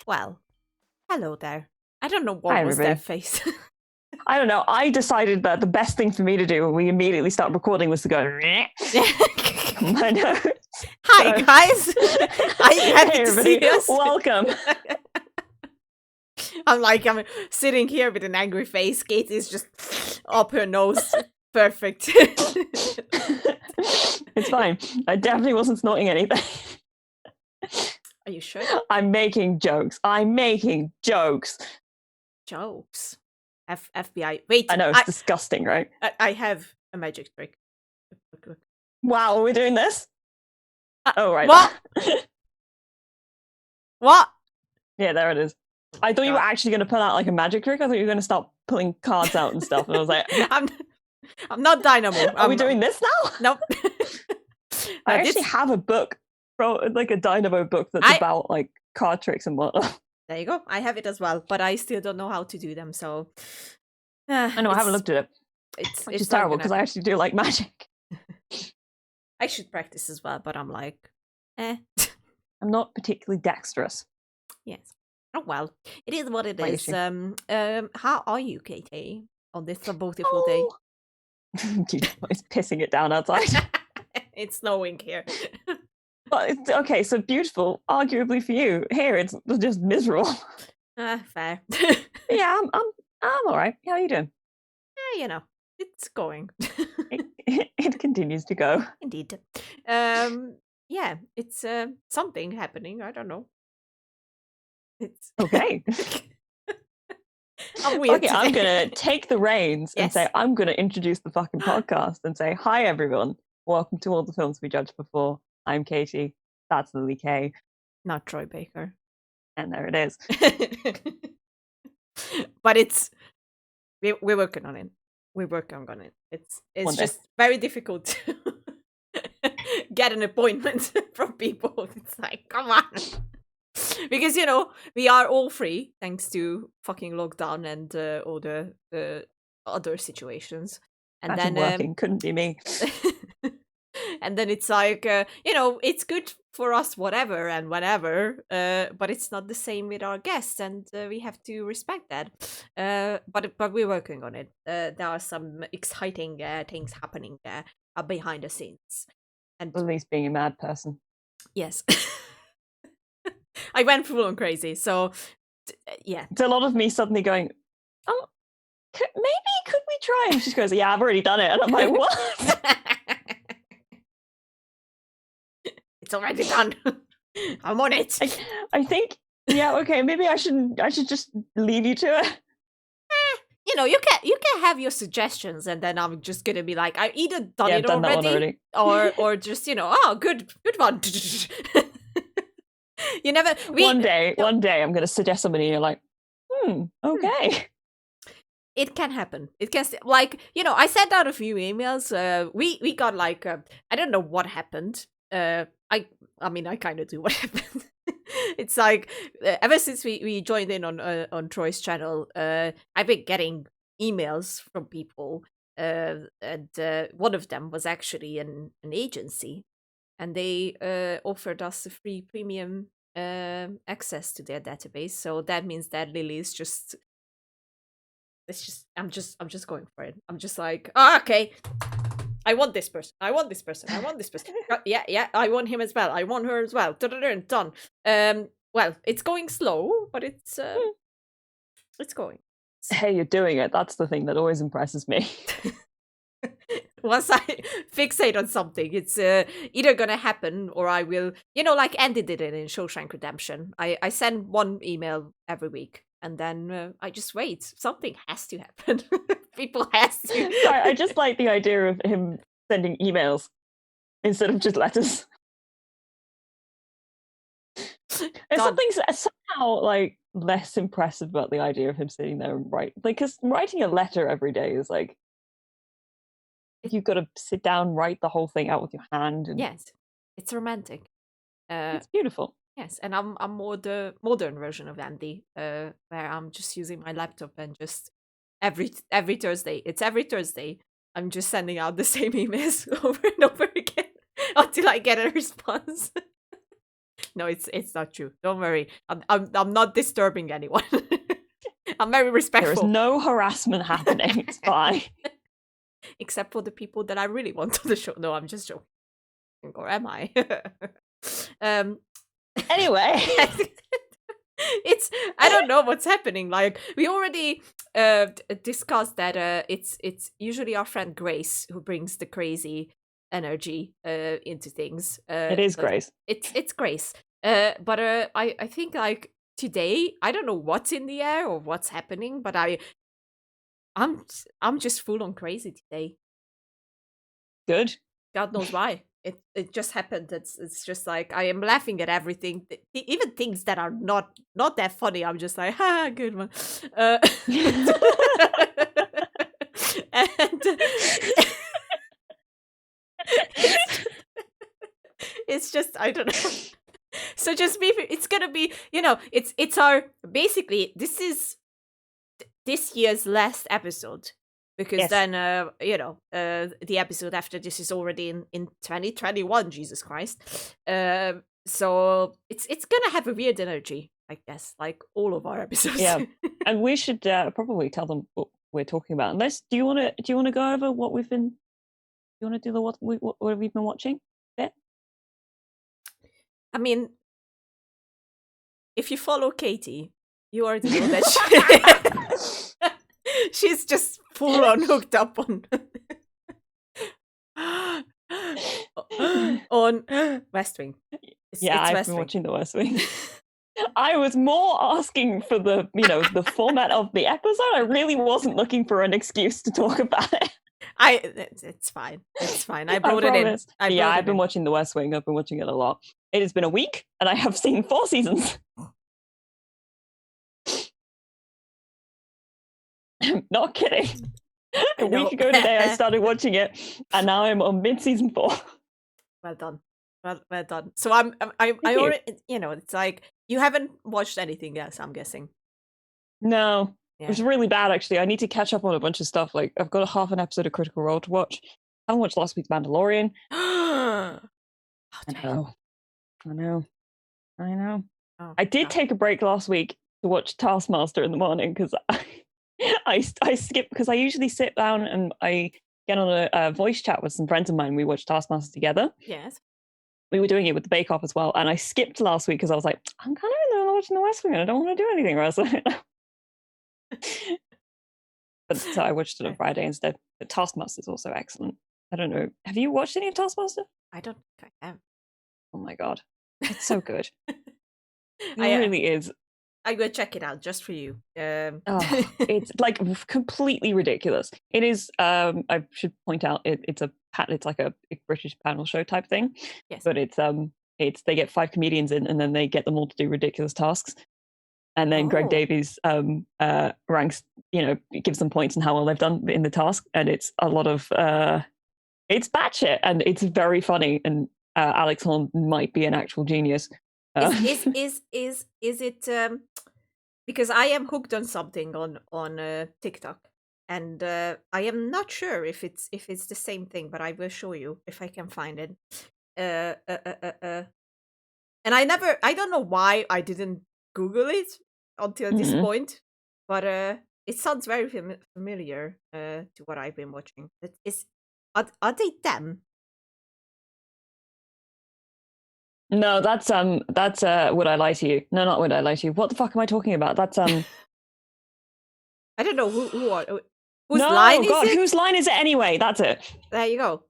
Well, hello there. I don't know what Hi, was everybody. that face. I don't know. I decided that the best thing for me to do when we immediately start recording was to go. I know. Hi, guys. Are you happy Hey, to everybody. see us? Welcome. I'm sitting here with an angry face. Kate is just up her nose. Perfect. It's fine. I definitely wasn't snorting anything. Are you sure? I'm making jokes. Jokes. FBI. Wait. I know, it's disgusting, right? I have a magic trick. Look. Wow, are we doing this? Oh, right. What? What? Yeah, there it is. I thought you were actually going to pull out like a magic trick. I thought you were going to start pulling cards out and stuff. And I was like, I'm not Dynamo. Are we doing this now? Nope. I actually have a book, like a Dynamo book that's about like card tricks and whatnot. There you go. I have it as well, but I still don't know how to do them. So I know I haven't looked at it. It's terrible because I actually do like magic. I should practice as well, but I'm like, I'm not particularly dexterous. Yes. Oh well, it is what it is. How are you, Katie, on this beautiful day? Dude, it's pissing it down outside. It's snowing here. But it's okay, so beautiful, arguably for you. Here it's just miserable. Fair. Yeah, I'm all right. How are you doing? Yeah, it's going. It continues to go. Indeed. Yeah, it's something happening. I don't know. It's okay. I'm weird okay, today. I'm gonna take the reins and say I'm gonna introduce the fucking podcast and say hi everyone. Welcome to all the films we judged before. I'm Katie. That's Lily Kay. Not Troy Baker. And there it is. But it's we're working on it. We're working on it. It's just very difficult to get an appointment from people. It's like, come on. Because, we are all free thanks to fucking lockdown and all the other situations. And then working couldn't be me. And then it's like, it's good for us, whatever and whenever, but it's not the same with our guests, and we have to respect that. But we're working on it. There are some exciting things happening there behind the scenes. And at least being a mad person. Yes. I went full on crazy, so yeah. It's a lot of me suddenly going, oh, could we try? And she goes, yeah, I've already done it. And I'm like, what? It's already done. I'm on it. I think, yeah, okay, maybe I should just leave you to it. You can have your suggestions, and then I'm just gonna be like, I've either done it done already, or just good one. You never. One day, I'm gonna suggest somebody, and you're like, okay. It can happen. It can I sent out a few emails. We got I don't know what happened. I mean I kind of do what happened. It's like ever since we joined in on Troy's channel, I've been getting emails from people, and one of them was actually an agency, and they offered us a free premium access to their database. So that means that Lily is just. I'm just going for it. I'm just like, okay. I want this person. I want this person. I want this person. Yeah. I want him as well. I want her as well. Done. Well, it's going slow, but it's going. Hey, you're doing it. That's the thing that always impresses me. Once I fixate on something, it's either gonna happen or I will, like Andy did it in Shawshank Redemption. I send one email every week. And then I just wait. Something has to happen. People has to. Sorry, I just like the idea of him sending emails instead of just letters. There's something somehow like less impressive about the idea of him sitting there and writing. Because writing a letter every day is like you've got to sit down, write the whole thing out with your hand. And yes, it's romantic. It's beautiful. Yes, and I'm more the modern version of Andy, where I'm just using my laptop and just every Thursday. It's every Thursday. I'm just sending out the same emails over and over again until I get a response. No, it's not true. Don't worry. I'm not disturbing anyone. I'm very respectful. There is no harassment happening. It's fine. Except for the people that I really want on the show. No, I'm just joking. Or am I? Anyway. I don't know what's happening. Like, we already discussed that it's usually our friend Grace who brings the crazy energy into things. It is Grace. It's Grace. But I think, like, today, I don't know what's in the air or what's happening, but I'm just full on crazy today. Good. God knows why. It just happened. It's just like I am laughing at everything, even things that are not that funny. I'm just like, ha, good one. And it's just, I don't know. So just maybe it's gonna be, it's our, basically this is this year's last episode. Because Yes. then, the episode after this is already in 2021, Jesus Christ. So it's gonna have a weird energy, I guess, like all of our episodes. Yeah, and we should probably tell them what we're talking about. Unless, do you want to go over what we've been? Do you want to do what we've been watching? Yeah. I mean, if you follow Katie, you already know that she's just full on hooked up on West Wing. I've been watching the West Wing. I was more asking for the format of the episode. I really wasn't looking for an excuse to talk about it. It's fine. It's fine. I brought it in. I've been watching the West Wing. I've been watching it a lot. It has been a week, and I have seen 4 seasons. Not kidding. A week ago today, I started watching it, and now I'm on mid-season 4. Well done. Well done. So I already, it's like you haven't watched anything else, I'm guessing. No, it was really bad actually. I need to catch up on a bunch of stuff. Like, I've got a half an episode of Critical Role to watch. I haven't watched last week's Mandalorian. I know. Oh, I did take a break last week to watch Taskmaster in the morning because I skip, because I usually sit down and I get on a voice chat with some friends of mine. We watch Taskmaster together. Yes. We were doing it with the Bake Off as well, and I skipped last week because I was like, I'm kind of in the middle of watching the West Wing and I don't want to do anything else. But so I watched it on Friday instead. But Taskmaster is also excellent. I don't know. Have you watched any of Taskmaster? I don't think I have. Oh my god, it's so good. It really is. I will check it out just for you. It's like completely ridiculous. It is. I should point out it's like a British panel show type thing. Yes. But it's they get 5 comedians in, and then they get them all to do ridiculous tasks. And then Greg Davies ranks, gives them points on how well they've done in the task, and it's a lot of it's batshit, and it's very funny. And Alex Horn might be an actual genius. Is it because I am hooked on something on TikTok, and I am not sure if it's the same thing, but I will show you if I can find it. And I don't know why I didn't Google it until this point, but it sounds very familiar to what I've been watching. Are they them? No, that's Would I Lie to You? No, not Would I Lie to You. What the fuck am I talking about? That's I don't know whose line is it? Whose line is it anyway? That's it. There you go.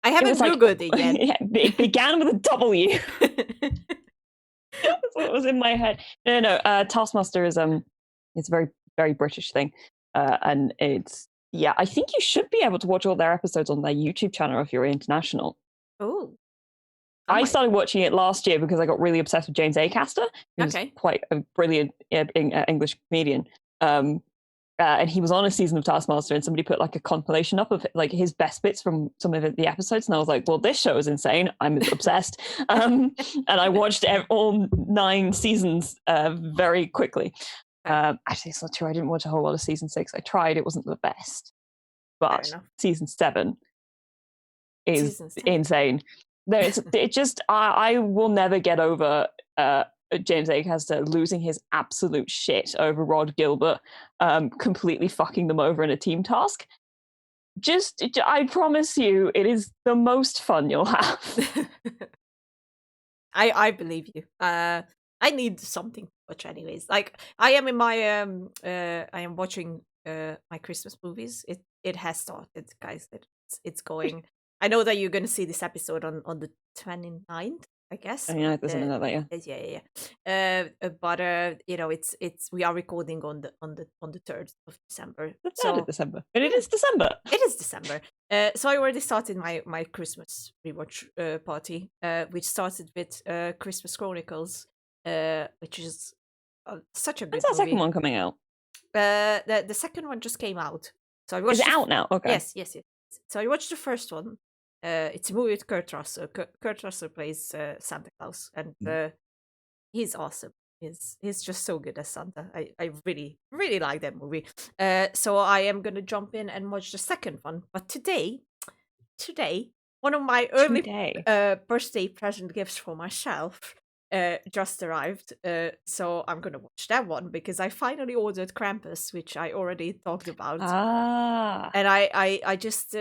I haven't Googled it yet. It began with a W. That's what was in my head. No. Taskmaster is it's a very, very British thing, and it's I think you should be able to watch all their episodes on their YouTube channel if you're international. Oh. I started watching it last year because I got really obsessed with James Acaster, who's quite a brilliant English comedian. And he was on a season of Taskmaster, and somebody put like a compilation up of like his best bits from some of the episodes, and I was like, well, this show is insane. I'm obsessed. And I watched all 9 seasons very quickly. Actually, it's not true. I didn't watch a whole lot of season 6. I tried. It wasn't the best. But season 7 is insane. I will never get over James Acaster losing his absolute shit over Rod Gilbert completely fucking them over in a team task. I promise you, it is the most fun you'll have. I believe you. I need something to watch anyways. Like I am in my I am watching my Christmas movies. It has started, guys. It's going. I know that you're going to see this episode on the 29th, I guess. Yeah, there's something like that, yeah. But you know, it's we are recording on the 3rd of December. The 3rd of December. But it is December. It is December. So I already started my Christmas rewatch party, which started with Christmas Chronicles, which is such a good movie. When's that second one coming out? The second one just came out. So I watched. Is it out now? Okay. Yes. So I watched the first one. It's a movie with Kurt Russell. Kurt Russell plays Santa Claus, and he's awesome. He's just so good as Santa. I really like that movie. So I am gonna jump in and watch the second one. But today, one of my early birthday present gifts for myself just arrived. So I'm gonna watch that one because I finally ordered Krampus, which I already talked about. And I just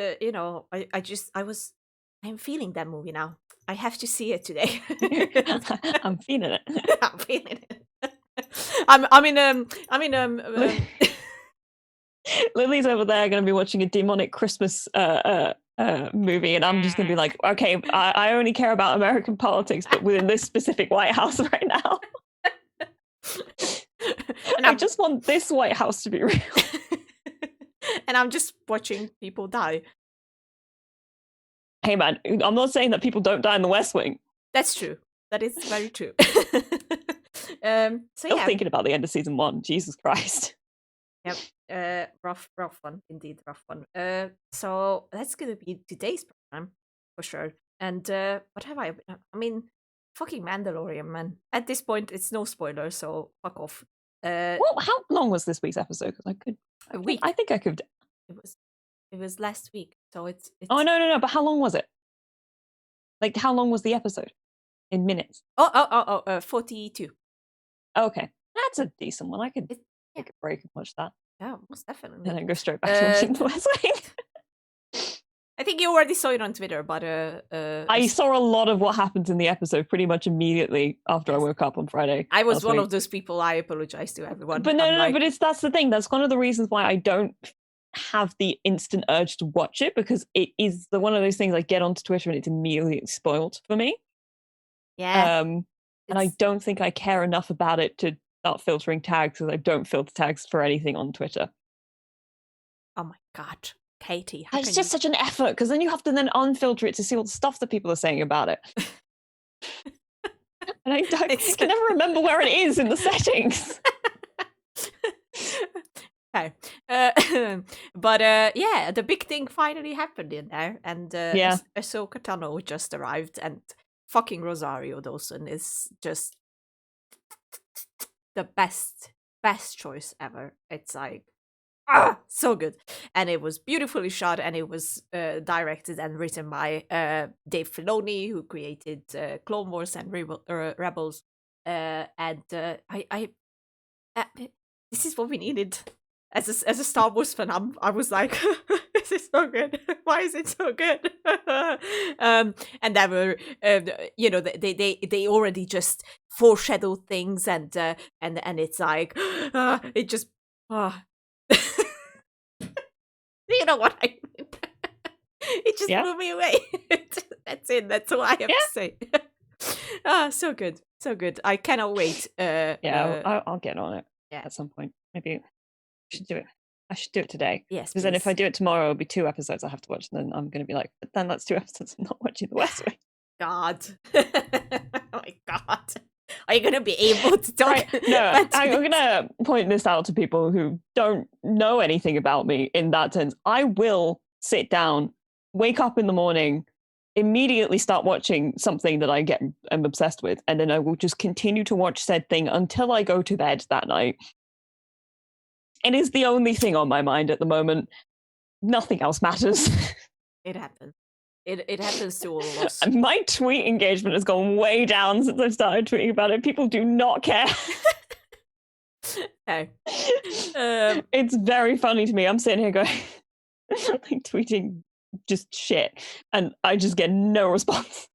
I'm feeling that movie now. I have to see it today. I'm feeling it. I'm feeling it. I'm in Lily's over there going to be watching a demonic Christmas movie, and I'm just going to be like, okay, I only care about American politics, but within this specific White House right now. And I just want this White House to be real. And I'm just watching people die. Hey man, I'm not saying that people don't die in the West Wing. That's true. That is very true. Still thinking about the end of season 1. Jesus Christ. Yep. Rough one. Indeed, rough one. So that's gonna be today's program for sure. And what have I mean, fucking Mandalorian, man. At this point, it's no spoiler, so fuck off. Well, how long was this week's episode? Because a week. I think I could. It was last week, so it's. Oh no! But how long was it? Like, how long was the episode in minutes? 42. Okay, that's a decent one. I could take a break and watch that. Yeah, most definitely. And then go straight back to watching the West Wing. I think you already saw it on Twitter, but I saw a lot of what happens in the episode pretty much immediately after I woke up on Friday. I was one of those people. I apologize to everyone. But but that's the thing. That's one of the reasons why I don't have the instant urge to watch it, because it is one of those things I get onto Twitter and it's immediately spoiled for me. Yeah. And I don't think I care enough about it to start filtering tags, because I don't filter tags for anything on Twitter. Oh my god, Katie. It's just such an effort, because then you have to then unfilter it to see all the stuff that people are saying about it. And I can never remember where it is in the settings. Okay. But yeah, the big thing finally happened in there, and Ahsoka Tano just arrived, and fucking Rosario Dawson is just the best choice ever. It's like so good, and it was beautifully shot, and it was directed and written by Dave Filoni, who created Clone Wars and Rebels, and this is what we needed. As a Star Wars fan, I was like, this is so good. Why is it so good? And they were, they already just foreshadowed things, and it's like, it just, you know what I mean? It just blew me away. That's it. That's all I have to say. So good, so good. I cannot wait. I'll get on it at some point. Maybe. Should do it. I should do it today. Yes, because then if I do it tomorrow, it'll be 2 episodes I have to watch, and then I'm going to be like, but then that's 2 episodes I'm not watching the West Wing. God. Oh my God. Are you going to be able to talk? Right. No, I'm going to point this out to people who don't know anything about me in that sense. I will sit down, wake up in the morning, immediately start watching something that I am obsessed with, and then I will just continue to watch said thing until I go to bed that night. It is the only thing on my mind at the moment. Nothing else matters. It happens. It happens to all of us. And my tweet engagement has gone way down since I've started tweeting about it. People do not care. Okay. It's very funny to me. I'm sitting here going, like, tweeting just shit, and I just get no response.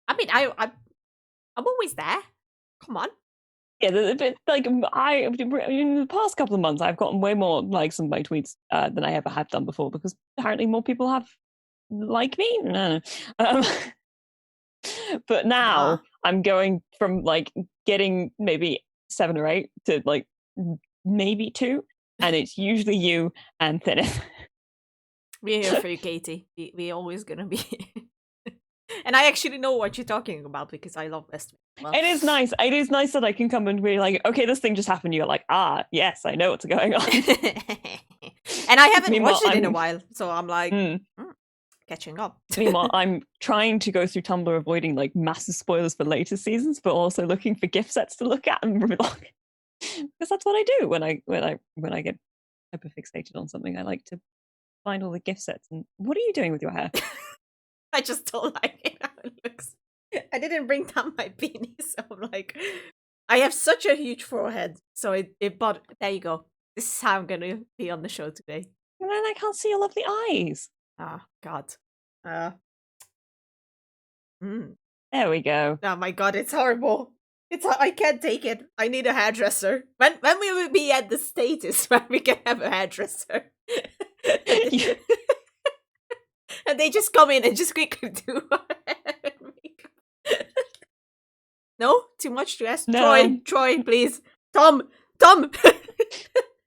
I mean, I'm always there. Come on. Yeah, but like in the past couple of months, I've gotten way more likes on my tweets than I ever have done before, because apparently more people have like me. No. But now I'm going from like getting maybe 7 or 8 to like maybe 2, and it's usually you and Thinneth. We're here for you, Katie. We're always gonna be. And I actually know what you're talking about because I love West. Well. It is nice. It is nice that I can come and be like, okay, this thing just happened. You're like, yes, I know what's going on. And I haven't watched it in a while, so I'm like catching up. Meanwhile, I'm trying to go through Tumblr, avoiding like massive spoilers for later seasons, but also looking for gift sets to look at and vlog. Because that's what I do when I get hyper fixated on something. I like to find all the gift sets. And what are you doing with your hair? I just don't like it how it looks. I didn't bring down my beanie, so I'm like, I have such a huge forehead, so but there you go. This is how I'm gonna be on the show today. And then I can't see your lovely eyes. Oh God. There we go. Oh my God, it's horrible. I can't take it. I need a hairdresser. When we will be at the status where we can have a hairdresser. And they just come in and just quickly do makeup. No? Too much to ask? No. Troy, please. Tom!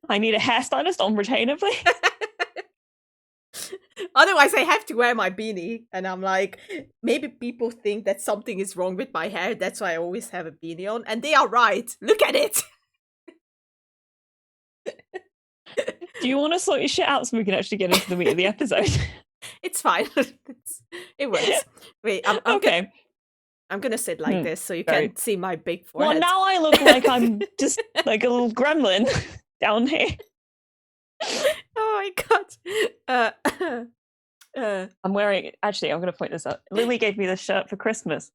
I need a hairstylist on retainer, please. Otherwise, I have to wear my beanie. And I'm like, maybe people think that something is wrong with my hair. That's why I always have a beanie on. And they are right. Look at it. Do you want to sort your shit out so we can actually get into the meat of the episode? It's fine. It works. Wait, I'm okay. I'm gonna sit like this so you can't see my big forehead. Well, now I look like I'm just like a little gremlin down here. Oh my God. I'm wearing. Actually, I'm going to point this out. Lily gave me this shirt for Christmas.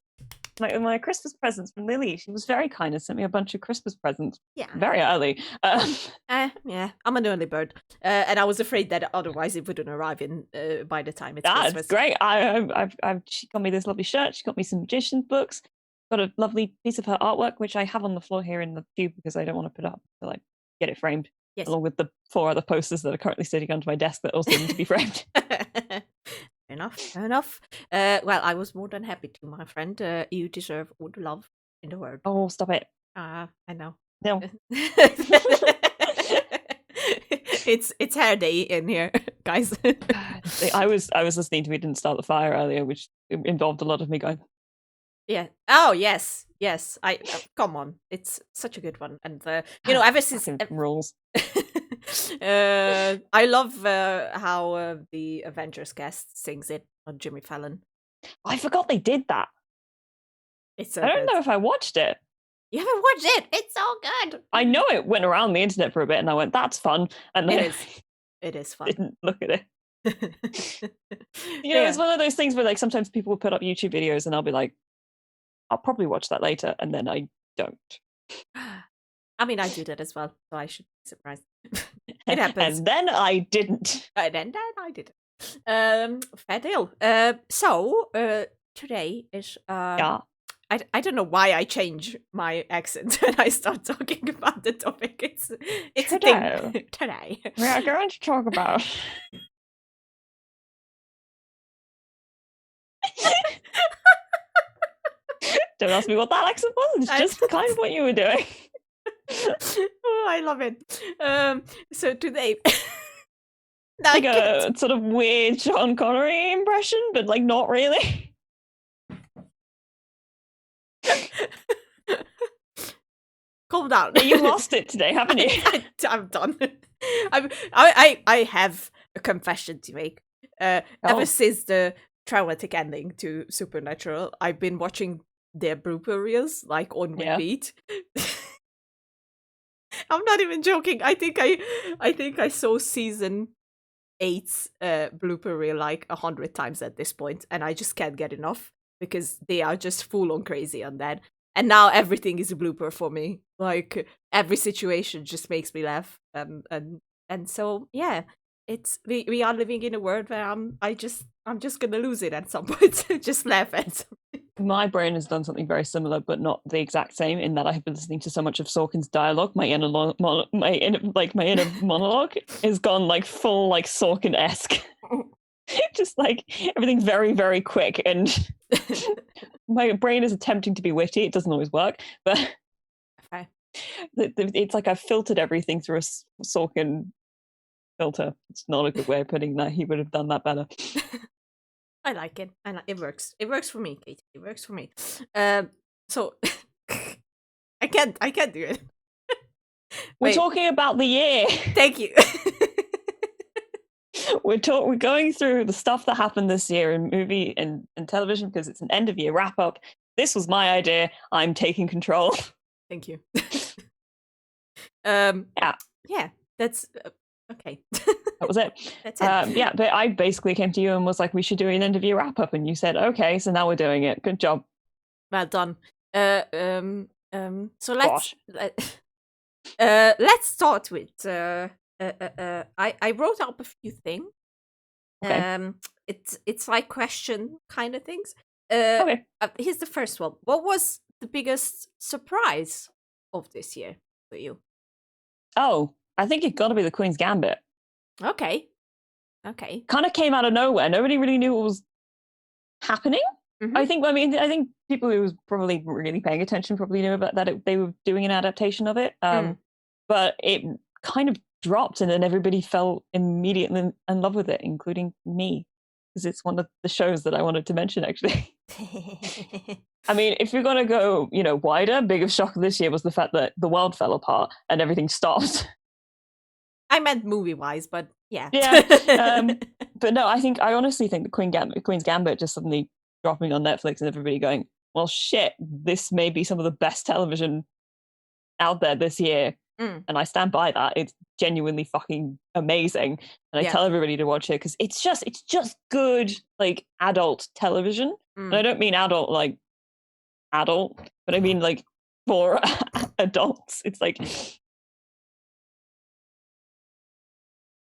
My Christmas presents from Lily. She was very kind and sent me a bunch of Christmas presents. Yeah. Very early. Yeah, I'm an early bird, and I was afraid that otherwise it wouldn't arrive in by the time it's Christmas. That's great. She got me this lovely shirt. She got me some magician books. Got a lovely piece of her artwork, which I have on the floor here in the tube because I don't want to put it up to like get it framed. Yes. Along with the 4 other posters that are currently sitting under my desk that also need to be framed. Fair enough. Well, I was more than happy to, my friend. You deserve all the love in the world. Oh, stop it. I know. No. It's hair day in here, guys. I was listening to We Didn't Start the Fire earlier, which involved a lot of me going. Yeah. Oh, yes. I come on. It's such a good one, and ever since rules. I love how the Avengers cast sings it on Jimmy Fallon. I forgot they did that. It's so I don't good. know if I watched it. You haven't watched it? It's so good. I know it went around the internet for a bit, and I went, "That's fun." And then it is fun. Didn't look at it. It's one of those things where like sometimes people will put up YouTube videos, and I'll be like, "I'll probably watch that later," and then I don't. I mean, I do that as well, so I should be surprised. It happens. And then I didn't. And then I didn't. Fair deal. So today is I don't know why I change my accent when I start talking about the topic. It's today. A thing. Today. We are going to talk about. Don't ask me what that accent was. It's just kind of what you were doing. Oh, I love it. So today, like a sort of weird Sean Connery impression, but like not really. Calm down. You lost it today, haven't you? I'm done. I have a confession to make. Ever since the traumatic ending to Supernatural, I've been watching their blooper reels like on repeat. I'm not even joking. I think I saw season Eight's blooper reel like 100 times at this point, and I just can't get enough because they are just full on crazy on that. And now everything is a blooper for me. Like every situation just makes me laugh. And so yeah, it's we are living in a world where I'm just gonna lose it at some point. Just laugh at something. My brain has done something very similar, but not the exact same. In that I have been listening to so much of Sorkin's dialogue, my inner monologue has gone like full like Sorkin-esque. Just like everything very, very quick, and my brain is attempting to be witty. It doesn't always work, but okay. It's like I've filtered everything through a Sorkin filter. It's not a good way of putting that. He would have done that better. I like it. It works. It works for me, Kate. It works for me. So I can't do it. We're talking about the year. Thank you. We're going through the stuff that happened this year in movie and television because it's an end of year wrap up. This was my idea. I'm taking control. Thank you. Yeah, that's okay. That was it. That's it. Yeah, but I basically came to you and was like, we should do an end of year wrap up, and you said, okay, so now we're doing it. Good job. Well done. So let's start with I wrote up a few things. Okay. It's like question kind of things. Okay. Here's the first one. What was the biggest surprise of this year for you? Oh, I think it got to be the Queen's Gambit. Okay. Kind of came out of nowhere. Nobody really knew what was happening. Mm-hmm. I think people who was probably really paying attention probably knew about that they were doing an adaptation of it. But it kind of dropped, and then everybody fell immediately in love with it, including me, because it's one of the shows that I wanted to mention, actually. I mean, if you're going to go, wider, biggest shock this year was the fact that the world fell apart and everything stopped. I meant movie-wise, but yeah. Yeah. But no, I honestly think the Queen's Gambit just suddenly dropping on Netflix and everybody going, well, shit, this may be some of the best television out there this year. And I stand by that. It's genuinely fucking amazing. And I tell everybody to watch it because it's just good, like, adult television. And I don't mean adult, but I mean, like, for adults. It's like,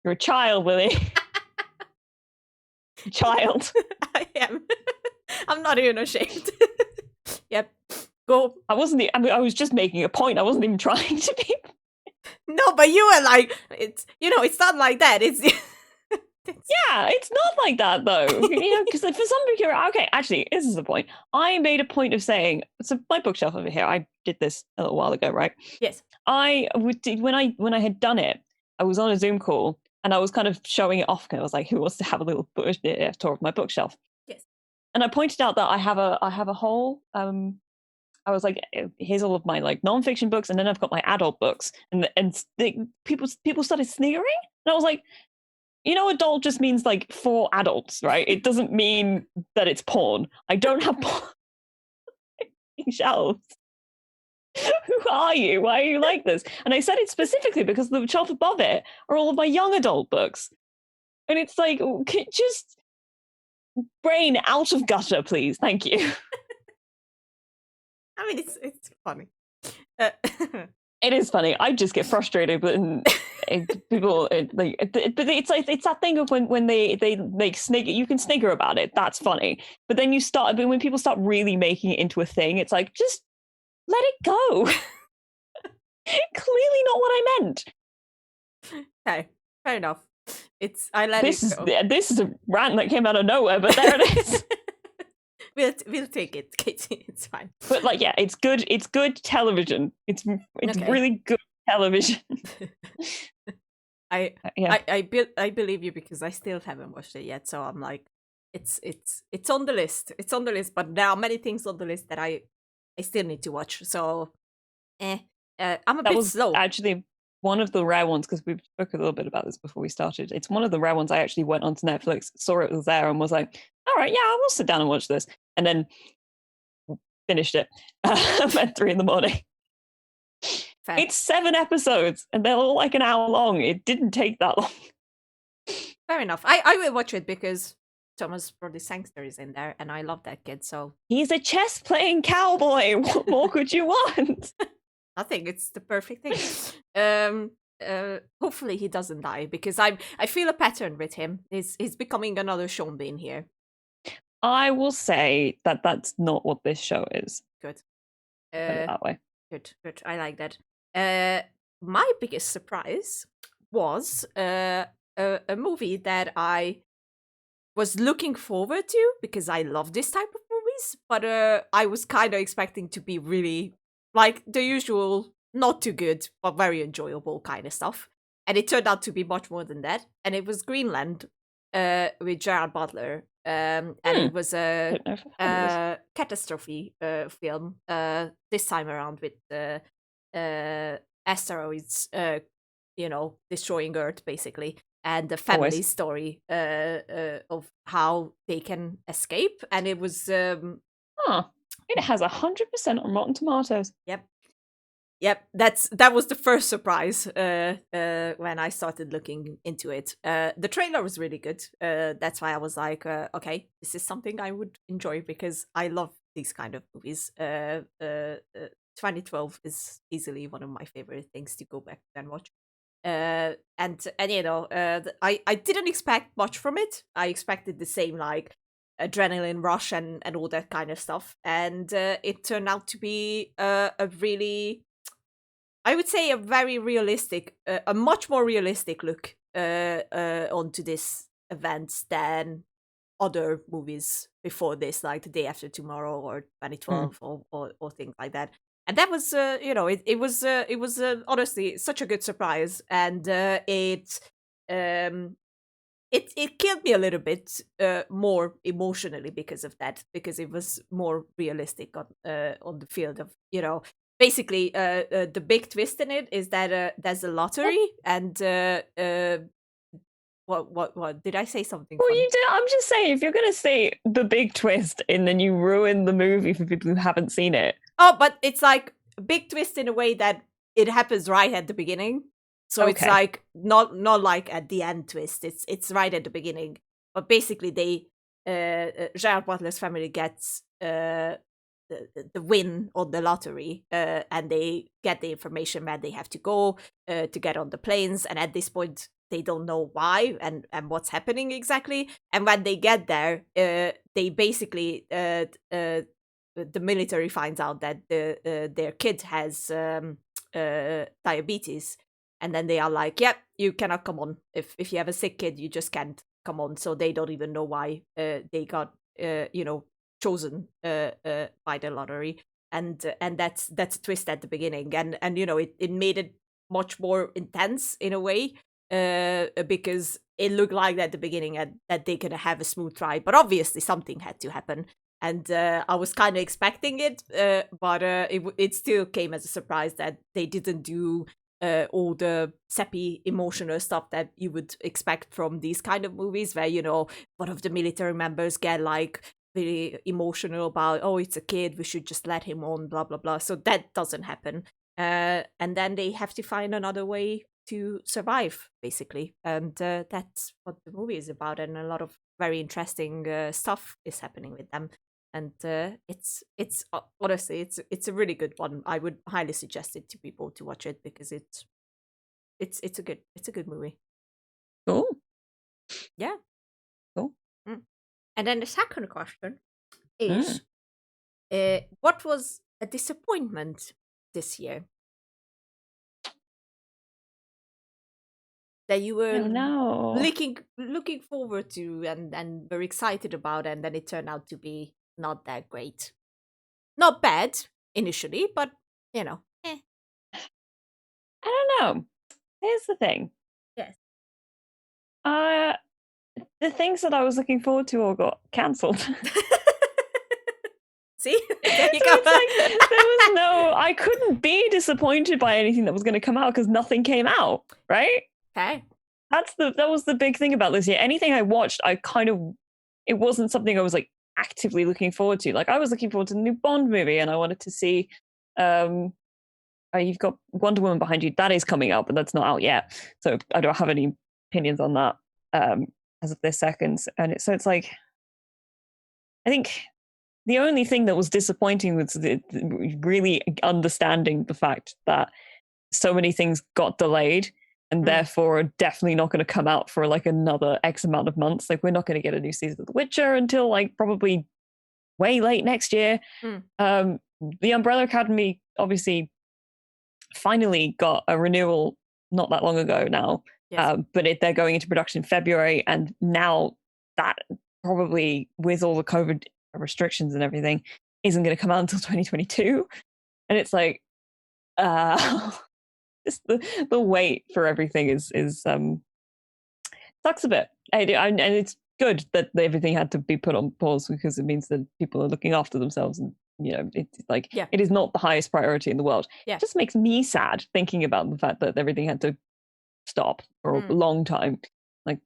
you're a child, Lily. Child. I am. I'm not even ashamed. Yep. Go. I was just making a point. I wasn't even trying to be. No, but you were like, it's not like that. It's yeah, it's not like that though. Because for some people, okay, actually, this is the point. I made a point of saying, so my bookshelf over here, I did this a little while ago, right? Yes. When I had done it, I was on a Zoom call and I was kind of showing it off. And I was like, who wants to have a little tour of my bookshelf? Yes. And I pointed out that I have a whole I was like, here's all of my like nonfiction books, and then I've got my adult books, and people started sneering, and I was like, adult just means like for adults, right? It doesn't mean that it's porn. I don't have porn shelves. Who are you? Why are you like this? And I said it specifically because the shelf above it are all of my young adult books, and it's like, just brain out of gutter, please. Thank you. I mean, it's funny. It is funny. I just get frustrated when people but it's like it's that thing of when they make snigger. You can snigger about it. That's funny. But then when people start really making it into a thing, it's like, just let it go. Clearly not what I meant. Okay, fair enough. This is a rant that came out of nowhere, but there it is. We'll take it, Katie. It's fine. But like, yeah, it's good. It's good television. It's okay. Really good television. I believe you because I still haven't watched it yet. So I'm like, it's on the list. It's on the list, but there are many things on the list that I still need to watch. So, I'm a bit slow. Actually, one of the rare ones, because we spoke a little bit about this before we started. It's one of the rare ones I actually went onto Netflix, saw it was there, and was like, all right, yeah, I will sit down and watch this. And then finished it at 3 a.m. Fair. It's 7 episodes, and they're all like an hour long. It didn't take that long. Fair enough. I will watch it because Thomas Brody Sangster is in there, and I love that kid. So he's a chess playing cowboy. What more could you want? I think it's the perfect thing. Hopefully he doesn't die because I feel a pattern with him. He's becoming another Sean Bean here. I will say that that's not what this show is. Good. Put it that way. Good. I like that. My biggest surprise was a movie that I was looking forward to because I love this type of movies, but I was kind of expecting to be really like the usual, not too good, but very enjoyable kind of stuff. And it turned out to be much more than that. And it was Greenland with Gerard Butler. And it was a catastrophe film this time around with asteroids, destroying Earth, basically. And the family story of how they can escape. And it was... It has 100% on Rotten Tomatoes. Yep, that was the first surprise when I started looking into it. The trailer was really good. That's why I was like, okay, this is something I would enjoy because I love these kind of movies. 2012 is easily one of my favorite things to go back and watch. And I didn't expect much from it. I expected the same like adrenaline rush and all that kind of stuff, and it turned out to be a really, I would say, a very realistic, a much more realistic look onto this event than other movies before this, like The Day After Tomorrow or 2012 or things like that. And that was, it was honestly such a good surprise, and it killed me a little bit more emotionally because of that, because it was more realistic on the field of, basically the big twist in it is that there's a lottery and what did I say something? Well, you did. I'm just saying, if you're gonna say the big twist and then you ruin the movie for people who haven't seen it. Oh, but it's like a big twist in a way that it happens right at the beginning. So it's like not like at the end twist. It's right at the beginning. But basically, they Gerard Butler's family gets the win on the lottery, and they get the information where they have to go to get on the planes. And at this point, they don't know why and what's happening exactly. And when they get there, they basically the military finds out that their kid has diabetes. And then they are like, yep, you cannot come on. If you have a sick kid, you just can't come on. So they don't even know why they got, chosen by the lottery. And that's a twist at the beginning. And it made it much more intense in a way because it looked like at the beginning that they could have a smooth ride. But obviously something had to happen. And I was kind of expecting it, but it still came as a surprise that they didn't do all the sappy emotional stuff that you would expect from these kind of movies where, one of the military members get like very emotional about, oh, it's a kid, we should just let him on, blah, blah, blah. So that doesn't happen. And then they have to find another way to survive, basically. And that's what the movie is about. And a lot of very interesting stuff is happening with them. And it's honestly it's a really good one. I would highly suggest it to people to watch it because it's a good movie. Cool. Yeah. Cool. And then the second question is, what was a disappointment this year that you were looking forward to and were excited about, and then it turned out to be not that great? Not bad initially, but I don't know. Here's the thing. Yes. The things that I was looking forward to all got cancelled. See? There you So go. it's like, there was I couldn't be disappointed by anything that was going to come out because nothing came out, right? Okay. That was the big thing about this year. Anything I watched, it wasn't something I was like actively looking forward to. Like I was looking forward to the new Bond movie, and I wanted to see. You've got Wonder Woman behind you. That is coming out, but that's not out yet, so I don't have any opinions on that. as of this second. And it's like, I think the only thing that was disappointing was really understanding the fact that so many things got delayed and therefore are definitely not going to come out for like another X amount of months. Like we're not going to get a new season of The Witcher until like probably way late next year. The Umbrella Academy obviously finally got a renewal not that long ago now, but they're going into production in February, and now that probably with all the COVID restrictions and everything isn't going to come out until 2022, and it's like just the wait for everything is sucks a bit. And it's good that everything had to be put on pause because it means that people are looking after themselves, and it's like it is not the highest priority in the world. It just makes me sad thinking about the fact that everything had to stop for a long time. Like,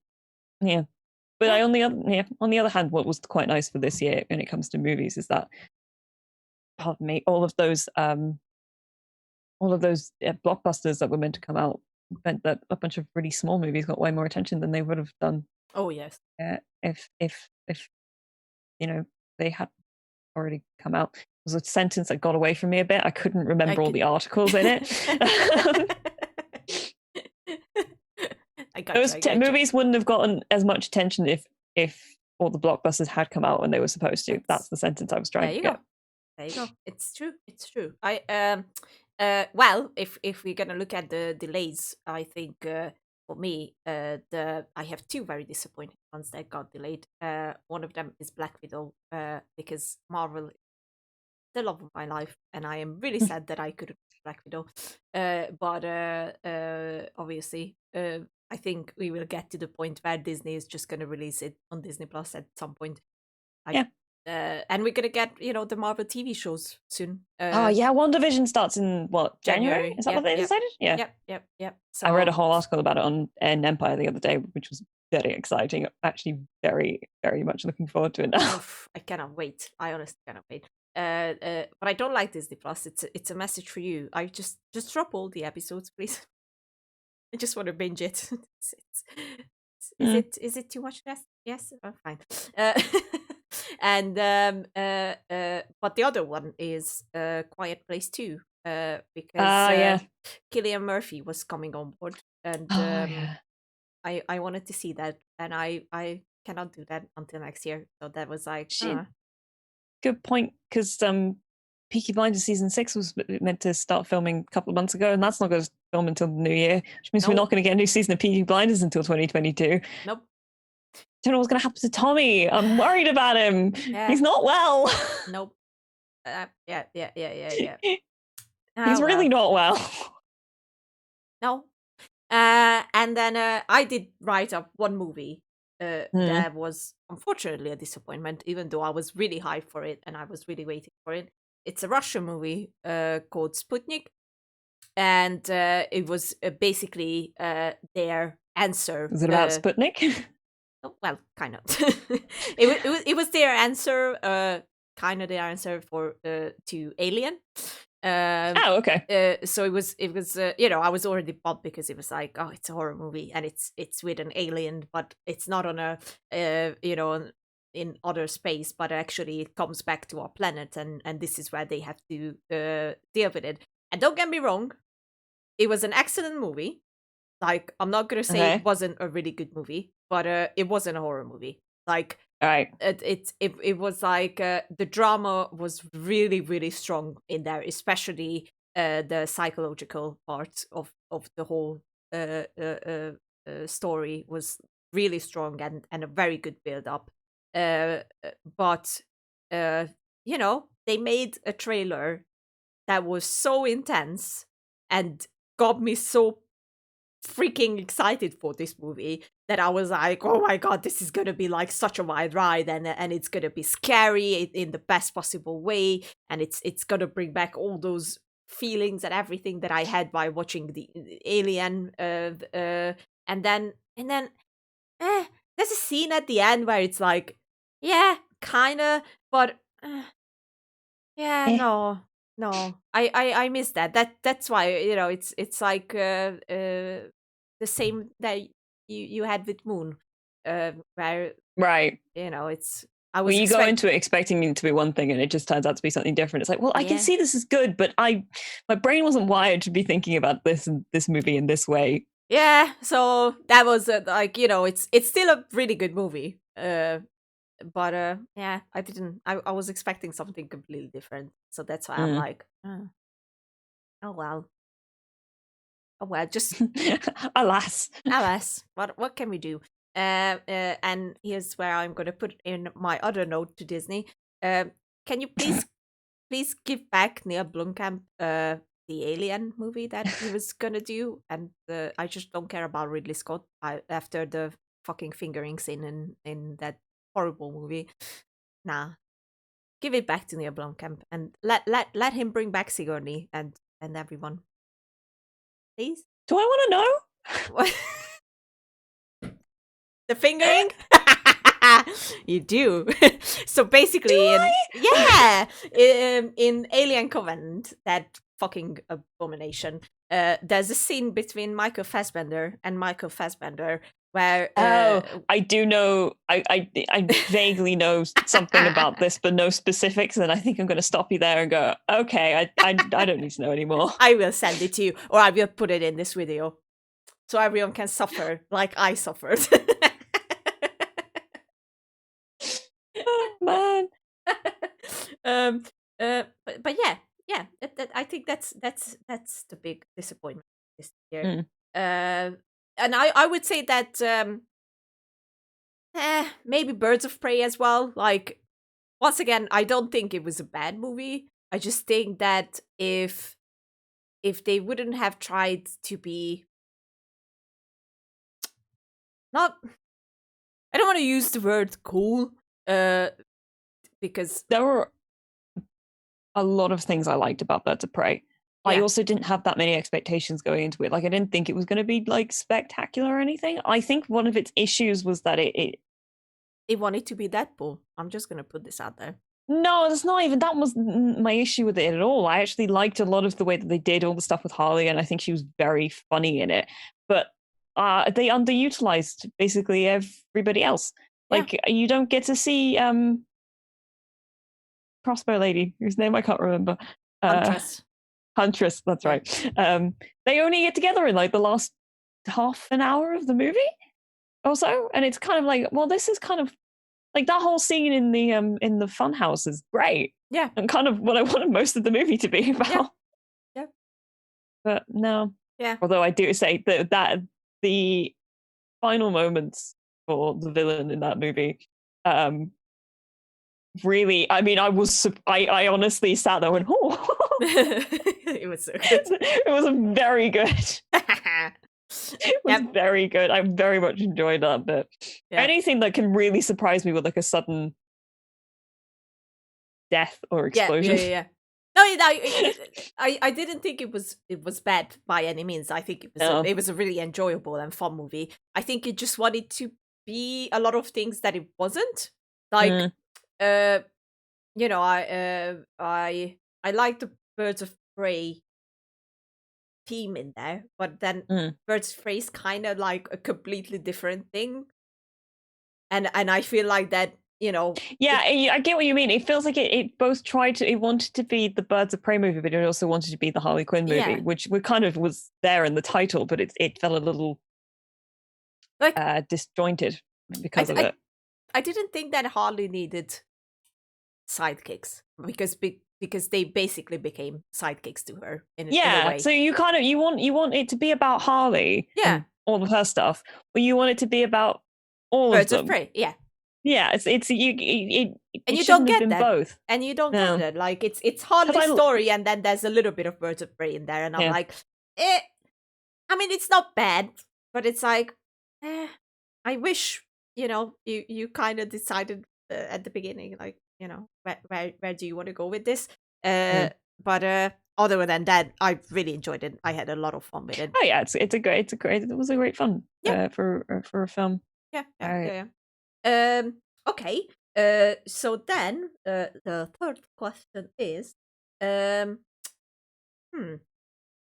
but on the other hand, what was quite nice for this year when it comes to movies is that, pardon me, all of those blockbusters that were meant to come out meant that a bunch of really small movies got way more attention than they would have done. Oh yes. If they had already come out. It was a sentence that got away from me a bit. I couldn't remember all the articles in it. Those movies wouldn't have gotten as much attention if all the blockbusters had come out when they were supposed to. That's the sentence I was trying to get. There you go. It's true. Well, if we're gonna look at the delays, I think for me, I have two very disappointing ones that got delayed. One of them is Black Widow, because Marvel is the love of my life, and I am really sad that I couldn't watch Black Widow. But obviously, I think we will get to the point where Disney is just gonna release it on Disney Plus at some point. And we're gonna get the Marvel TV shows soon. WandaVision starts in what, January? Is that what they decided? Yep. So I read a whole article about it on Empire the other day, which was very exciting. Actually, very, very much looking forward to it now. I cannot wait. I honestly cannot wait. But I don't like Disney Plus. It's a message for you. I just drop all the episodes, please. I just want to binge it. Is it too much? Yes. Oh, fine. And but the other one is Quiet Place 2, because Cillian Murphy was coming on board, and I wanted to see that, and I cannot do that until next year. So that was like good point, because Peaky Blinders season 6 was meant to start filming a couple of months ago, and that's not going to film until the new year, which means we're not going to get a new season of Peaky Blinders until 2022. Nope. Don't know what's going to happen to Tommy. I'm worried about him. He's not well. Nope. Yeah. He's really not well. No. And then I did write up one movie that was unfortunately a disappointment, even though I was really hyped for it and I was really waiting for it. It's a Russian movie called Sputnik, and it was basically their answer. Is it about Sputnik? Well, kind of. it was their answer, kind of their answer for to Alien. Okay. So it was I was already pumped because it was like, oh, it's a horror movie and it's with an alien, but it's not on a in other space, but actually it comes back to our planet, and this is where they have to deal with it. And don't get me wrong, it was an excellent movie. Like, I'm not gonna say it wasn't a really good movie, but it wasn't a horror movie. Like, it was like the drama was really, really strong in there, especially the psychological part of the whole story was really strong and a very good build up. But they made a trailer that was so intense and got me so freaking excited for this movie that I was like, oh my god, this is gonna be like such a wild ride, and it's gonna be scary in the best possible way, and it's gonna bring back all those feelings and everything that I had by watching the Alien, and then there's a scene at the end where it's like, yeah, kinda, but no, I miss that. That's why it's like the same that you had with Moon. where Right. it's. I When was you go into it expecting it to be one thing and it just turns out to be something different, it's like, well, I can see this is good, but my brain wasn't wired to be thinking about this movie in this way. Yeah, so that was like, it's still a really good movie. But yeah, I was expecting something completely different. So that's why I'm like, oh well. Oh well, just alas. What can we do? And here's where I'm gonna put in my other note to Disney. Can you please give back Neil Blomkamp the Alien movie that he was gonna do? And I just don't care about Ridley Scott after the fucking fingering scene in that horrible movie. Nah, give it back to Neil Blomkamp and let him bring back Sigourney and everyone, please. Do I want to know? The fingering? You do. So basically, in Alien Covenant, that fucking abomination, there's a scene between Michael Fassbender and Michael Fassbender where I do know, I vaguely know something about this, but no specifics, and I think I'm going to stop you there and go, okay, I don't need to know anymore. I will send it to you, or I will put it in this video so everyone can suffer like I suffered. Man. But yeah, I think that's the big disappointment this year. And I would say that maybe Birds of Prey as well. Like, once again, I don't think it was a bad movie. I just think that if they wouldn't have tried to be not, I don't want to use the word cool, because there were a lot of things I liked about Birds of Prey. Yeah. I also didn't have that many expectations going into it. Like, I didn't think it was going to be like spectacular or anything. I think one of its issues was that it wanted to be Deadpool. I'm just going to put this out there. No, it's not even, that was my issue with it at all. I actually liked a lot of the way that they did all the stuff with Harley, and I think she was very funny in it. But they underutilized basically everybody else. Like, you don't get to see crossbow lady, whose name I can't remember. Huntress, that's right. They only get together in like the last half an hour of the movie or so, and it's kind of like, well, this is kind of like that whole scene in the fun house is great. Yeah. And kind of what I wanted most of the movie to be about. Yeah. But no. Yeah. Although I do say that the final moments for the villain in that movie, really, I mean, I honestly sat there and went, oh. It was so good. It was very good. It was very good. I very much enjoyed that bit. Yeah. Anything that can really surprise me with like a sudden death or explosion. Yeah. No, I didn't think it was bad by any means. I think it was a really enjoyable and fun movie. I think it just wanted to be a lot of things that it wasn't. Like, I like the Birds of Prey theme in there, but then Birds of Prey is kind of like a completely different thing, and I feel like that, I get what you mean. It feels like it both it wanted to be the Birds of Prey movie, but it also wanted to be the Harley Quinn movie, which kind of was there in the title, but it felt a little like disjointed because of it. I didn't think that Harley needed sidekicks because they basically became sidekicks to her in a way. So you want it to be about Harley, and all of her stuff, but you want it to be about all Birds of them. Of Prey, yeah. Yeah, it's and you don't get that. Both. And you don't get that. Like, it's Harley's story, and then there's a little bit of Birds of Prey in there, and I'm like, I mean, it's not bad, but it's like, I wish, you kind of decided at the beginning, like, where do you want to go with this? But other than that, I really enjoyed it. I had a lot of fun with it. Oh yeah, it was a great fun for a film. Yeah. Okay. So then, the third question is,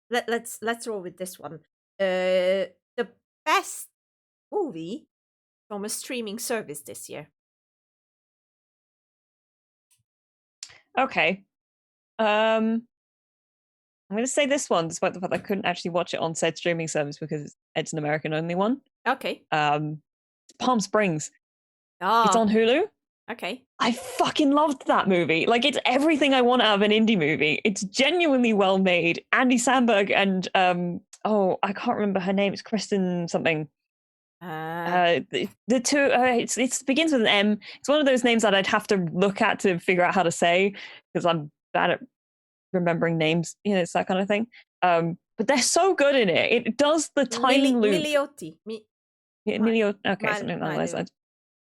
let's roll with this one. The best movie from a streaming service this year. Okay. I'm going to say this one, despite the fact I couldn't actually watch it on said streaming service because it's an American-only one. Okay. Palm Springs. Oh. It's on Hulu. Okay. I fucking loved that movie. Like, it's everything I want out of an indie movie. It's genuinely well made. Andy Samberg and I can't remember her name. It's Kristen something. The two. It begins with an M. It's one of those names that I'd have to look at to figure out how to say because I'm bad at remembering names. You know, it's that kind of thing. But they're so good in it. It does the time loop. Miliotti. Okay, something along those lines.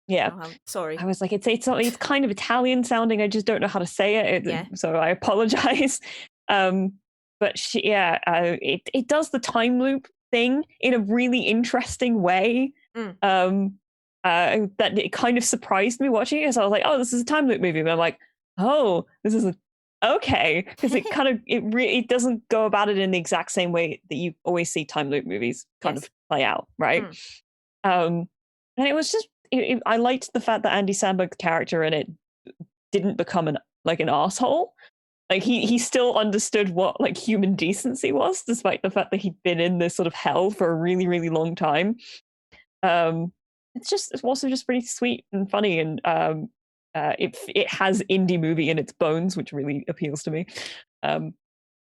Yeah. Sorry. I was like, it's kind of Italian sounding. I just don't know how to say it. So I apologize. But it does the time loop thing in a really interesting way. That it kind of surprised me watching it. So I was like, oh, this is a time loop movie. But I'm like, oh, this is okay, because it kind of it doesn't go about it in the exact same way that you always see time loop movies kind of play out, right? And it was just I liked the fact that Andy Samberg's character in it didn't become an asshole. Like he still understood what like human decency was, despite the fact that he'd been in this sort of hell for a really, really long time. It's also just pretty sweet and funny, and it has indie movie in its bones, which really appeals to me.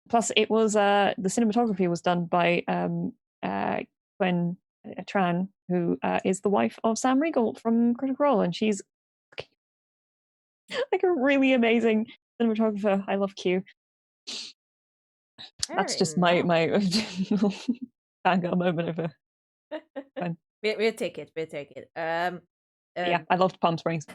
Plus, it was the cinematography was done by Gwen Tran, who is the wife of Sam Riegel from Critical Role, and she's like a really amazing cinematographer. I love Q. That's just my fangirl moment of a. We'll take it. Yeah, I loved Palm Springs.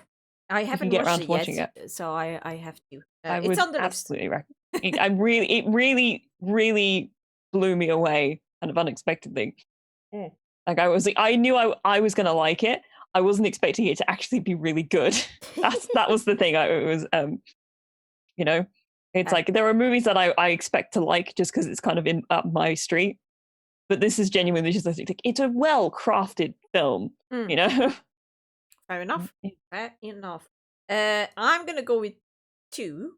I haven't watched it yet, so I have to. It's on the absolutely list. It really, really blew me away, kind of unexpectedly. Like I knew I was gonna like it. I wasn't expecting it to actually be really good. That was the thing. It's like there are movies that I expect to like just because it's kind of in up my street, but this is genuinely just like it's a well crafted film. You know. Fair enough. Fair enough. I'm gonna go with two.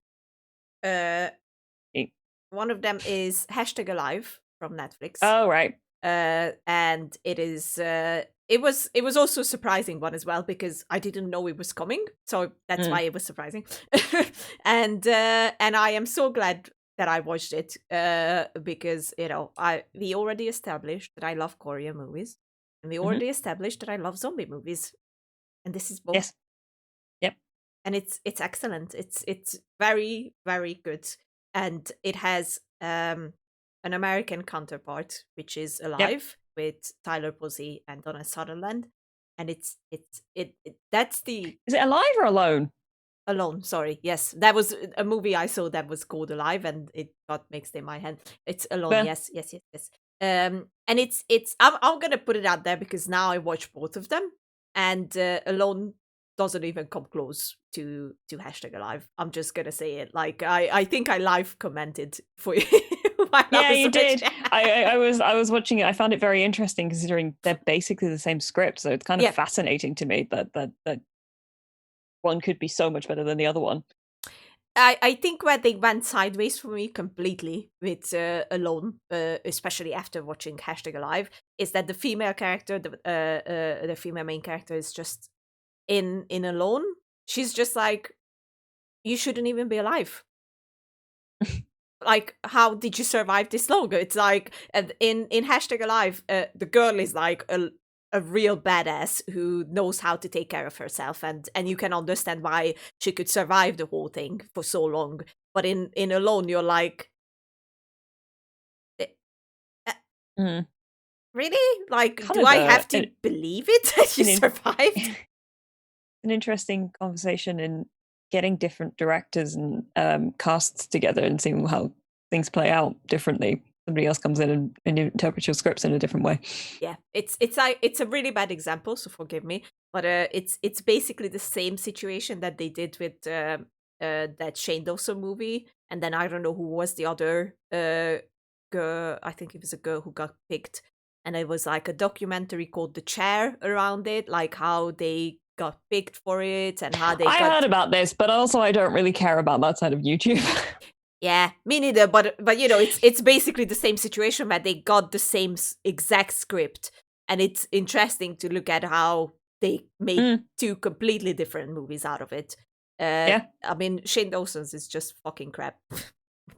One of them is #Alive from Netflix. Oh right. And it is. It was also a surprising one as well because I didn't know it was coming, so that's why it was surprising. and I am so glad that I watched it because we already established that I love Korean movies, and we already established that I love zombie movies. And this is both. Yes. Yep. And it's excellent. It's very, very good. And it has an American counterpart, which is Alive with Tyler Posey and Donna Sutherland. And that's the. Is it Alive or Alone? Alone, sorry. Yes. That was a movie I saw that was called Alive, and it got mixed in my head. It's Alone. Yes. And it's I'm gonna put it out there because now I watch both of them. And Alone doesn't even come close to #Alive. I'm just gonna say it. Like I think I live commented for you. Yeah, you did. I was watching it. I found it very interesting considering they're basically the same script. So it's kind of fascinating to me that one could be so much better than the other one. I think where they went sideways for me completely with Alone, especially after watching #Alive, is that the female character, the female main character, is just in Alone. She's just like, you shouldn't even be alive. Like, how did you survive this long? It's like in #Alive, the girl is like a real badass who knows how to take care of herself, and you can understand why she could survive the whole thing for so long. But in Alone, you're like, really? Like, do I have to believe it that you survived? An interesting conversation in getting different directors and casts together and seeing how things play out differently. Somebody else comes in and interprets your scripts in a different way. Yeah, it's a really bad example, so forgive me, but it's basically the same situation that they did with that Shane Dawson movie, and then I don't know who was the other girl. I think it was a girl who got picked and it was like a documentary called The Chair around it, like how they got picked for it and how they I heard about this, but also I don't really care about that side of YouTube. Yeah, me neither. But it's basically the same situation where they got the same exact script, and it's interesting to look at how they made two completely different movies out of it. Yeah, I mean, Shane Dawson's is just fucking crap.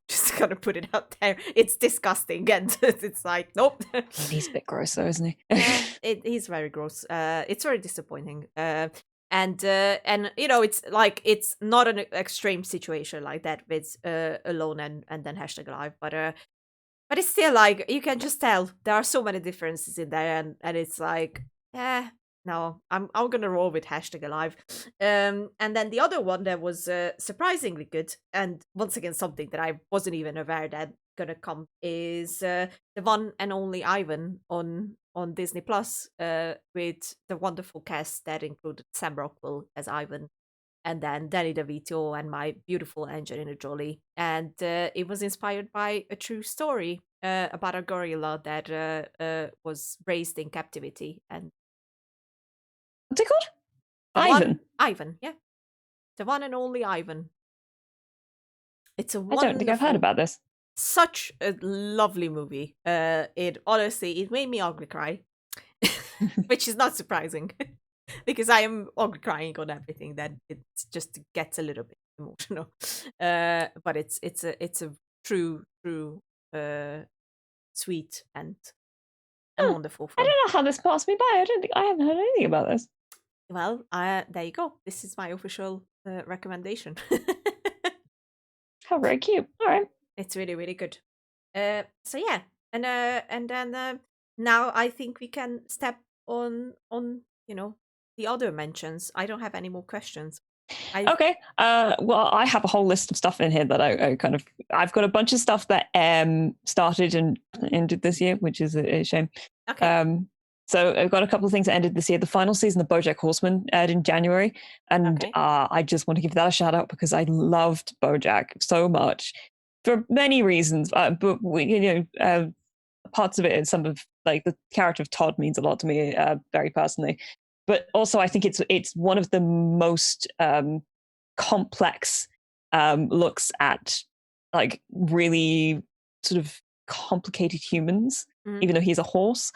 Just gonna put it out there. It's disgusting, and it's like, nope. He's a bit gross, though, isn't he? He's very gross. It's very disappointing. And it's like it's not an extreme situation like that with Alone and then #Alive, but it's still like you can just tell there are so many differences in there, and it's like, no, I'm gonna roll with #Alive. And then the other one that was surprisingly good, and once again something that I wasn't even aware that gonna come, is the one and only Ivan on Disney Plus, with the wonderful cast that included Sam Rockwell as Ivan, and then Danny DeVito and my beautiful Angelina Jolie. And it was inspired by a true story about a gorilla that was raised in captivity. And what's it called? Ivan. Ivan, yeah, the one and only Ivan. It's a I don't think I've heard about this. Such a lovely movie. It honestly, it made me ugly cry, which is not surprising because I am ugly crying on everything. That it just gets a little bit emotional. But it's a true, sweet and wonderful film. I don't know how this passed me by. I haven't heard anything about this. Well, there you go. This is my official recommendation. How very cute. All right. It's really, really good. So yeah, and then now I think we can step on the other mentions. I don't have any more questions. Okay. Well, I have a whole list of stuff in here that I've got a bunch of stuff that started and ended this year, which is a shame. Okay. So I've got a couple of things that ended this year. The final season of Bojack Horseman aired in January, and I just want to give that a shout out because I loved Bojack so much for many reasons. But parts of it and some of like the character of Todd means a lot to me very personally. But also, I think it's one of the most complex looks at like really sort of complicated humans, even though he's a horse.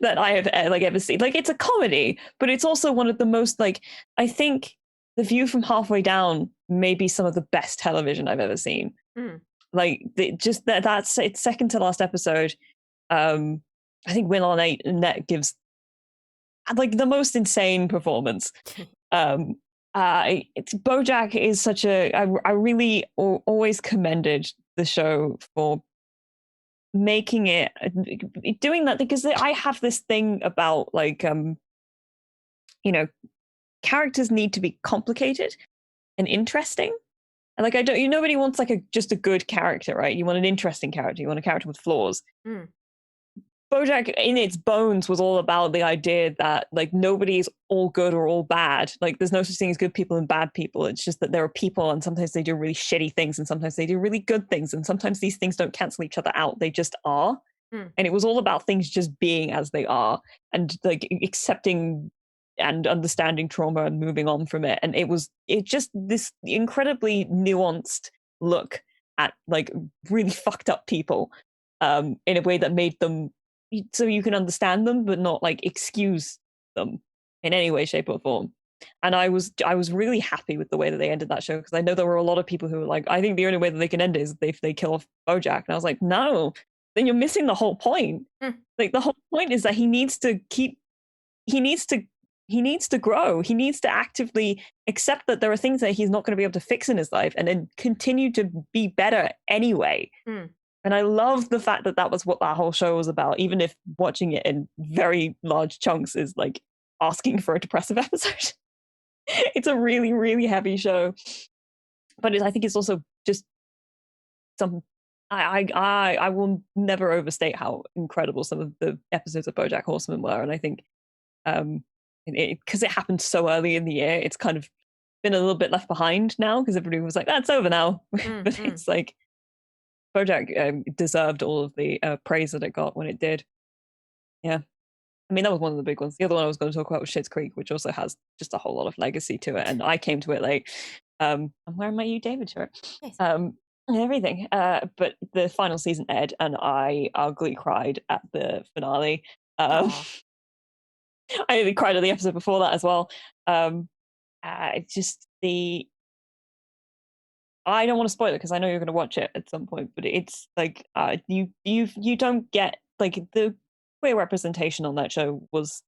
That I have ever seen. Like, it's a comedy, but it's also one of the most I think The View from Halfway Down may be some of the best television I've ever seen. Like that's its second to last episode. I think Will Arnett gives like the most insane performance. Bojack is such a. I really always commended the show for making it, doing that, because I have this thing about characters need to be complicated and interesting. And nobody wants just a good character, right? You want an interesting character. You want a character with flaws. Bojack, in its bones, was all about the idea that nobody's all good or all bad. There's no such thing as good people and bad people. It's just that there are people, and sometimes they do really shitty things, and sometimes they do really good things, and sometimes these things don't cancel each other out. They just are. And it was all about things just being as they are, and accepting and understanding trauma and moving on from it. And it just this incredibly nuanced look at really fucked up people in a way that made them so you can understand them but not excuse them in any way, shape or form. And I was really happy with the way that they ended that show, because I know there were a lot of people who were I think the only way that they can end it is if they kill off Bojack. And I was like, no, then you're missing the whole point. The whole point is that he needs to grow. He needs to actively accept that there are things that he's not going to be able to fix in his life, and then continue to be better anyway. And I love the fact that that was what that whole show was about, even if watching it in very large chunks is asking for a depressive episode. It's a really, really heavy show. But I think it's also just some... I will never overstate how incredible some of the episodes of Bojack Horseman were. And I think because it happened so early in the year, it's kind of been a little bit left behind now, because everybody was like, that's over now. But it's BoJack deserved all of the praise that it got when it did. Yeah. I mean, that was one of the big ones. The other one I was going to talk about was Schitt's Creek, which also has just a whole lot of legacy to it. And I came to it late. I'm wearing my You David shirt. Yes. And everything. But the final season aired, and I ugly cried at the finale. I cried at the episode before that as well. It's just I don't want to spoil it because I know you're going to watch it at some point. But it's like you don't get like the queer representation on that show was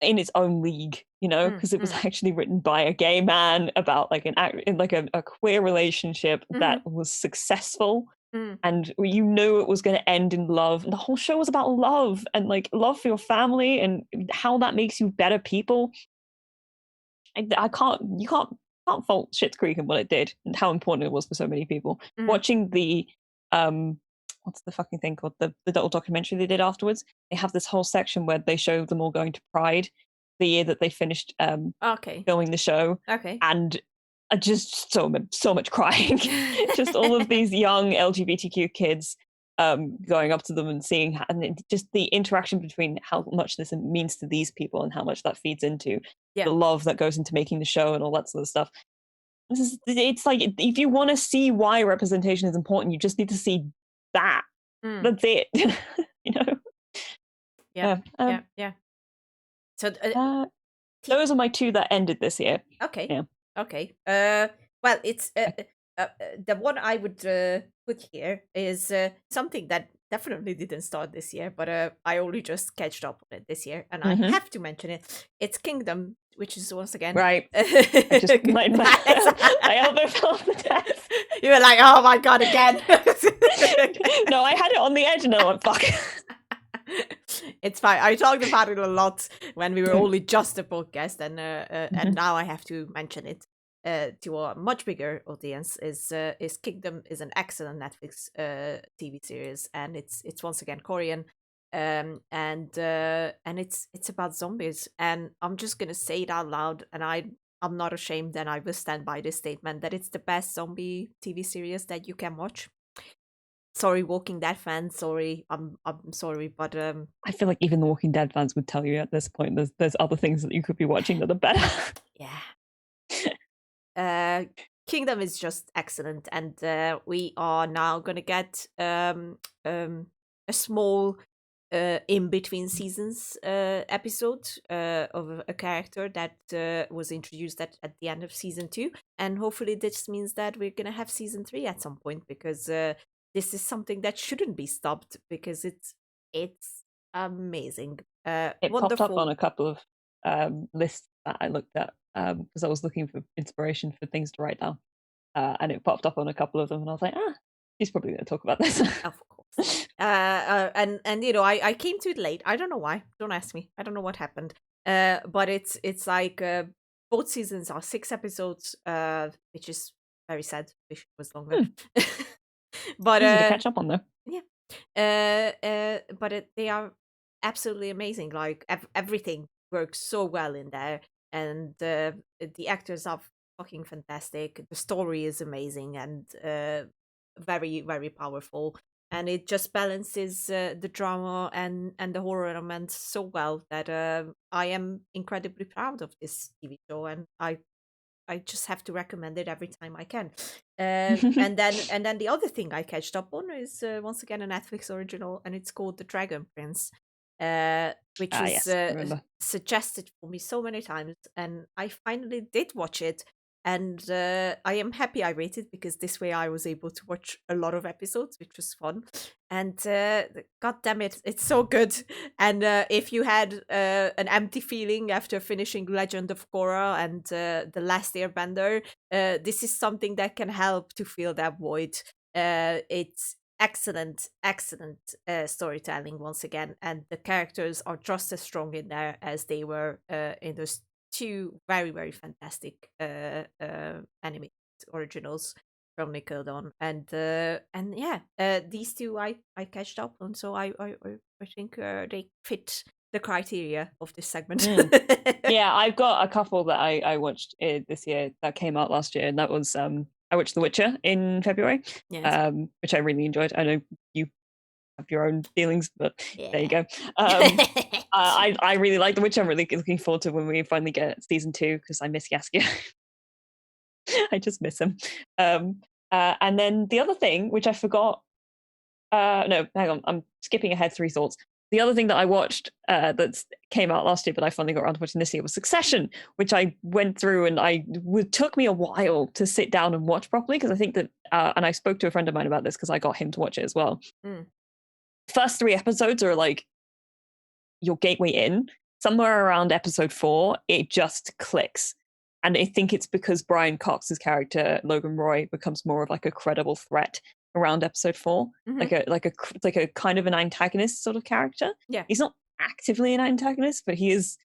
in its own league, because it was actually written by a gay man about like a queer relationship that was successful. And you knew it was going to end in love. And the whole show was about love and like love for your family and how that makes you better people. You can't fault Schitt's Creek and what it did and how important it was for so many people. Watching the what's the fucking thing called, the little documentary they did afterwards, they have this whole section where they show them all going to Pride the year that they finished filming the show. And just so much crying. Just all of these young LGBTQ kids going up to them and seeing and just the interaction between how much this means to these people and how much that feeds into the love that goes into making the show and all that sort of stuff. It's like, if you want to see why representation is important, you just need to see that. That's it. Yeah. So those are my two that ended this year. Okay. Well, it's the one I would put here is something that definitely didn't start this year, but I only just catched up on it this year, and I have to mention it. It's Kingdom, which is once again right. I just my elbow fell off the desk. You were like, "Oh my god, again!" No, I had it on the edge, and I went, "Fuck." It's fine. I talked about it a lot when we were only just a podcast, and now I have to mention it to a much bigger audience. Is Kingdom is an excellent Netflix TV series, and it's once again Korean, and it's about zombies. And I'm just gonna say it out loud, and I'm not ashamed, and I will stand by this statement that it's the best zombie TV series that you can watch. Sorry, Walking Dead fans. Sorry, I'm sorry, but I feel like even the Walking Dead fans would tell you at this point there's other things that you could be watching that are better. Yeah. Kingdom is just excellent, and we are now gonna get a small in between seasons episode of a character that was introduced at the end of season 2, and hopefully this means that we're gonna have season 3 at some point, because this is something that shouldn't be stopped, because it's amazing. It wonderful. Popped up on a couple of lists that I looked at because I was looking for inspiration for things to write down, and it popped up on a couple of them, and I was like, he's probably going to talk about this. Of course. And I came to it late. I don't know why. Don't ask me. I don't know what happened. But it's like both seasons are 6 episodes, which is very sad. Wish it was longer. But easy to catch up on though. Yeah. But they are absolutely amazing. Like everything works so well in there, and the actors are fucking fantastic. The story is amazing and very, very powerful, and it just balances the drama and the horror element so well that I am incredibly proud of this TV show, and I just have to recommend it every time I can. And then the other thing I catched up on is once again a Netflix original, and it's called The Dragon Prince, which was suggested for me so many times, and I finally did watch it. And I am happy I waited, because this way I was able to watch a lot of episodes, which was fun. And god damn it, it's so good. And if you had an empty feeling after finishing Legend of Korra and The Last Airbender, this is something that can help to fill that void. It's excellent storytelling once again, and the characters are just as strong in there as they were in those 2 very, very fantastic animated originals from Nickelodeon, and these 2 I catched up on, so I think they fit the criteria of this segment. Yeah, I've got a couple that I watched this year that came out last year, and that was I watched The Witcher in February, Yes. which I really enjoyed. I know you have your own feelings, but there you go. I really like The Witcher. I'm really looking forward to when we finally get season 2 because I miss Jaskier. I just miss him. And then the other thing, which I forgot. No, hang on. I'm skipping ahead 3 thoughts. The other thing that I watched that came out last year, but I finally got around to watching this year, was Succession, which I went through and it took me a while to sit down and watch properly because I think that, and I spoke to a friend of mine about this because I got him to watch it as well. First 3 episodes are like your gateway in. Somewhere around episode 4, it just clicks. And I think it's because Brian Cox's character, Logan Roy, becomes more of like a credible threat around epised 4, like a kind of an antagonist sort of character. Yeah, he's not actively an antagonist, but he is.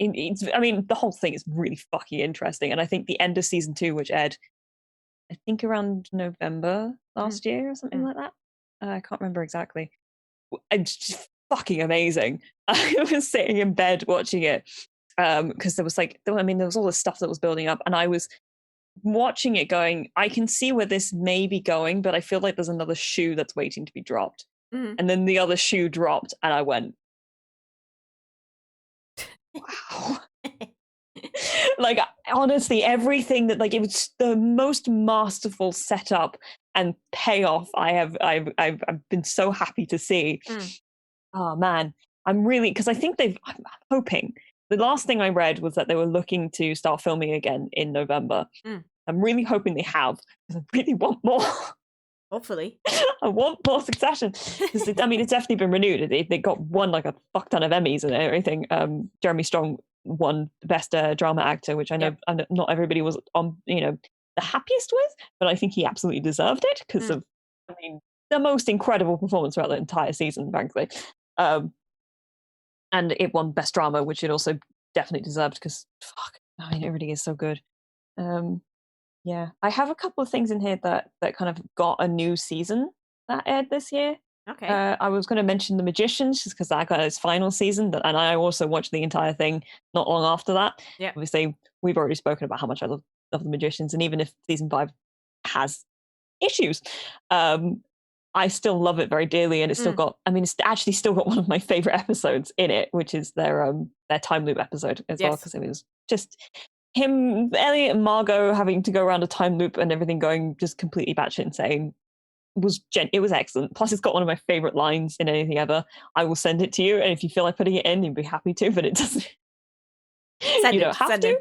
I mean, the whole thing is really fucking interesting, and I think the end of season 2, which aired, I think around November last year or something like that. I can't remember exactly. It's just fucking amazing. I was sitting in bed watching it because there was all this stuff that was building up, and I was watching it going, I can see where this may be going, but I feel like there's another shoe that's waiting to be dropped. And then the other shoe dropped and I went, wow. Like, honestly, everything that, like, it was the most masterful setup and payoff I've been so happy to see. Oh man, I'm really, because I think I'm hoping. The last thing I read was that they were looking to start filming again in November. I'm really hoping they have, because I really want more. Hopefully. I want more Succession. I mean, it's definitely been renewed. They won like a fuck ton of Emmys and everything. Jeremy Strong won the best drama actor, which I know not everybody was on, the happiest with, but I think he absolutely deserved it because of, I mean, the most incredible performance throughout the entire season, frankly. And it won best drama, which it also definitely deserved because, fuck, I mean, it really is so good. Yeah, I have a couple of things in here that kind of got a new season that aired this year. Okay. I was going to mention The Magicians just because that got its final season, and I also watched the entire thing not long after that. Yeah. Obviously, we've already spoken about how much I love The Magicians, and even if season 5 has issues, I still love it very dearly, and it's still got. I mean, it's actually still got one of my favorite episodes in it, which is their time loop episode as well, because it was just him, Elliot, and Margot having to go around a time loop and everything going just completely batshit insane. It was excellent. Plus, it's got one of my favorite lines in anything ever. I will send it to you, and if you feel like putting it in, you'd be happy to, but it doesn't. You don't have to.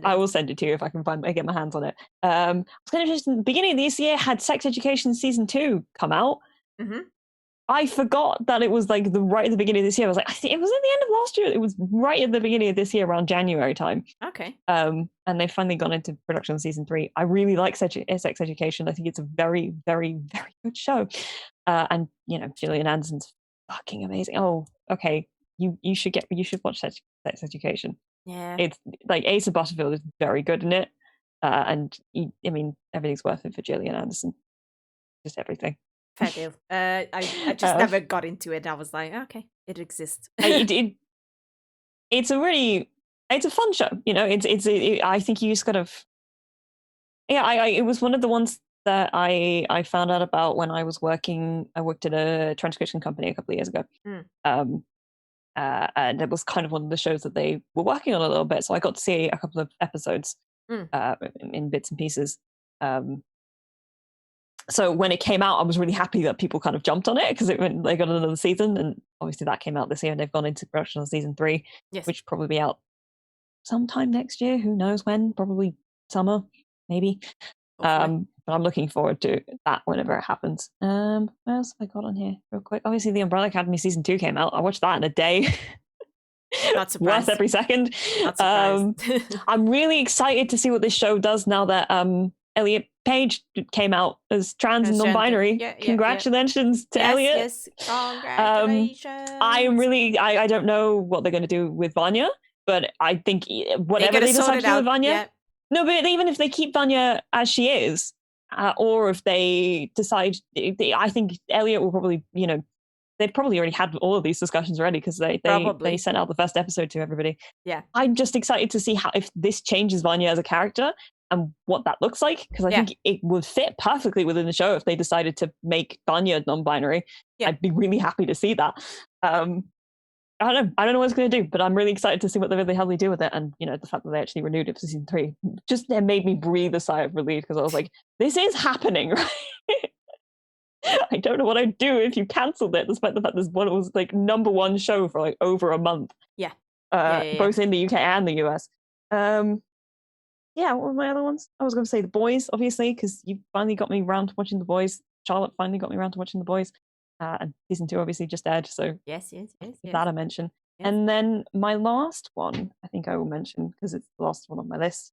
I will send it to you if I can get my hands on it. I was going to mention, the beginning of this year had Sex Education season 2 come out. I forgot that it was like right at the beginning of this year. I was like, I think it was at the end of last year. It was right at the beginning of this year, around January time. Okay. And they've finally gone into production on season 3. I really like Sex Education. I think it's a very, very, very good show. And Gillian Anderson's fucking amazing. Oh, okay. You should watch Sex Education. Yeah. It's like Asa Butterfield is very good in it. And I mean, everything's worth it for Gillian Anderson. Just everything. Fair deal. I just never got into it. I was like, okay, it exists. It's a fun show. I think you just kind of, it was one of the ones that I found out about when I was working. I worked at a transcription company a couple of years ago. And it was kind of one of the shows that they were working on a little bit. So I got to see a couple of episodes in bits and pieces. So when it came out, I was really happy that people kind of jumped on it because they got another season, and obviously that came out this year, and they've gone into production on season 3, which will probably be out sometime next year. Who knows when? Probably summer, maybe. But I'm looking forward to that whenever it happens. What else have I got on here real quick? Obviously, The Umbrella Academy season 2 came out. I watched that in a day. Not surprised. Worth every second. Not surprised. I'm really excited to see what this show does now that Elliot Page came out as trans and non-binary. Congratulations to Elliot. Yes, congratulations. I don't know what they're going to do with Vanya, but I think whatever they decide to do with Vanya. No, but even if they keep Vanya as she is, or if they decide, I think Elliot will probably, they've probably already had all of these discussions already because they sent out the first episode to everybody. Yeah. I'm just excited to see if this changes Vanya as a character. and what that looks like, because I think it would fit perfectly within the show if they decided to make Vanya non-binary. I'd be really happy to see that. I don't know what it's going to do, but I'm really excited to see what they really heavily do with it. And, the fact that they actually renewed it for season 3 just made me breathe a sigh of relief, because I was like, this is happening, right? I don't know what I'd do if you cancelled it, despite the fact this one was like #1 show for like over a month. Both in the UK and the US. What were my other ones? I was going to say The Boys, obviously, because you finally got me around to watching The Boys. Charlotte finally got me around to watching The Boys. And season 2 obviously just aired, so yes. That I mention. Yes. And then my last one, I think I will mention, because it's the last one on my list,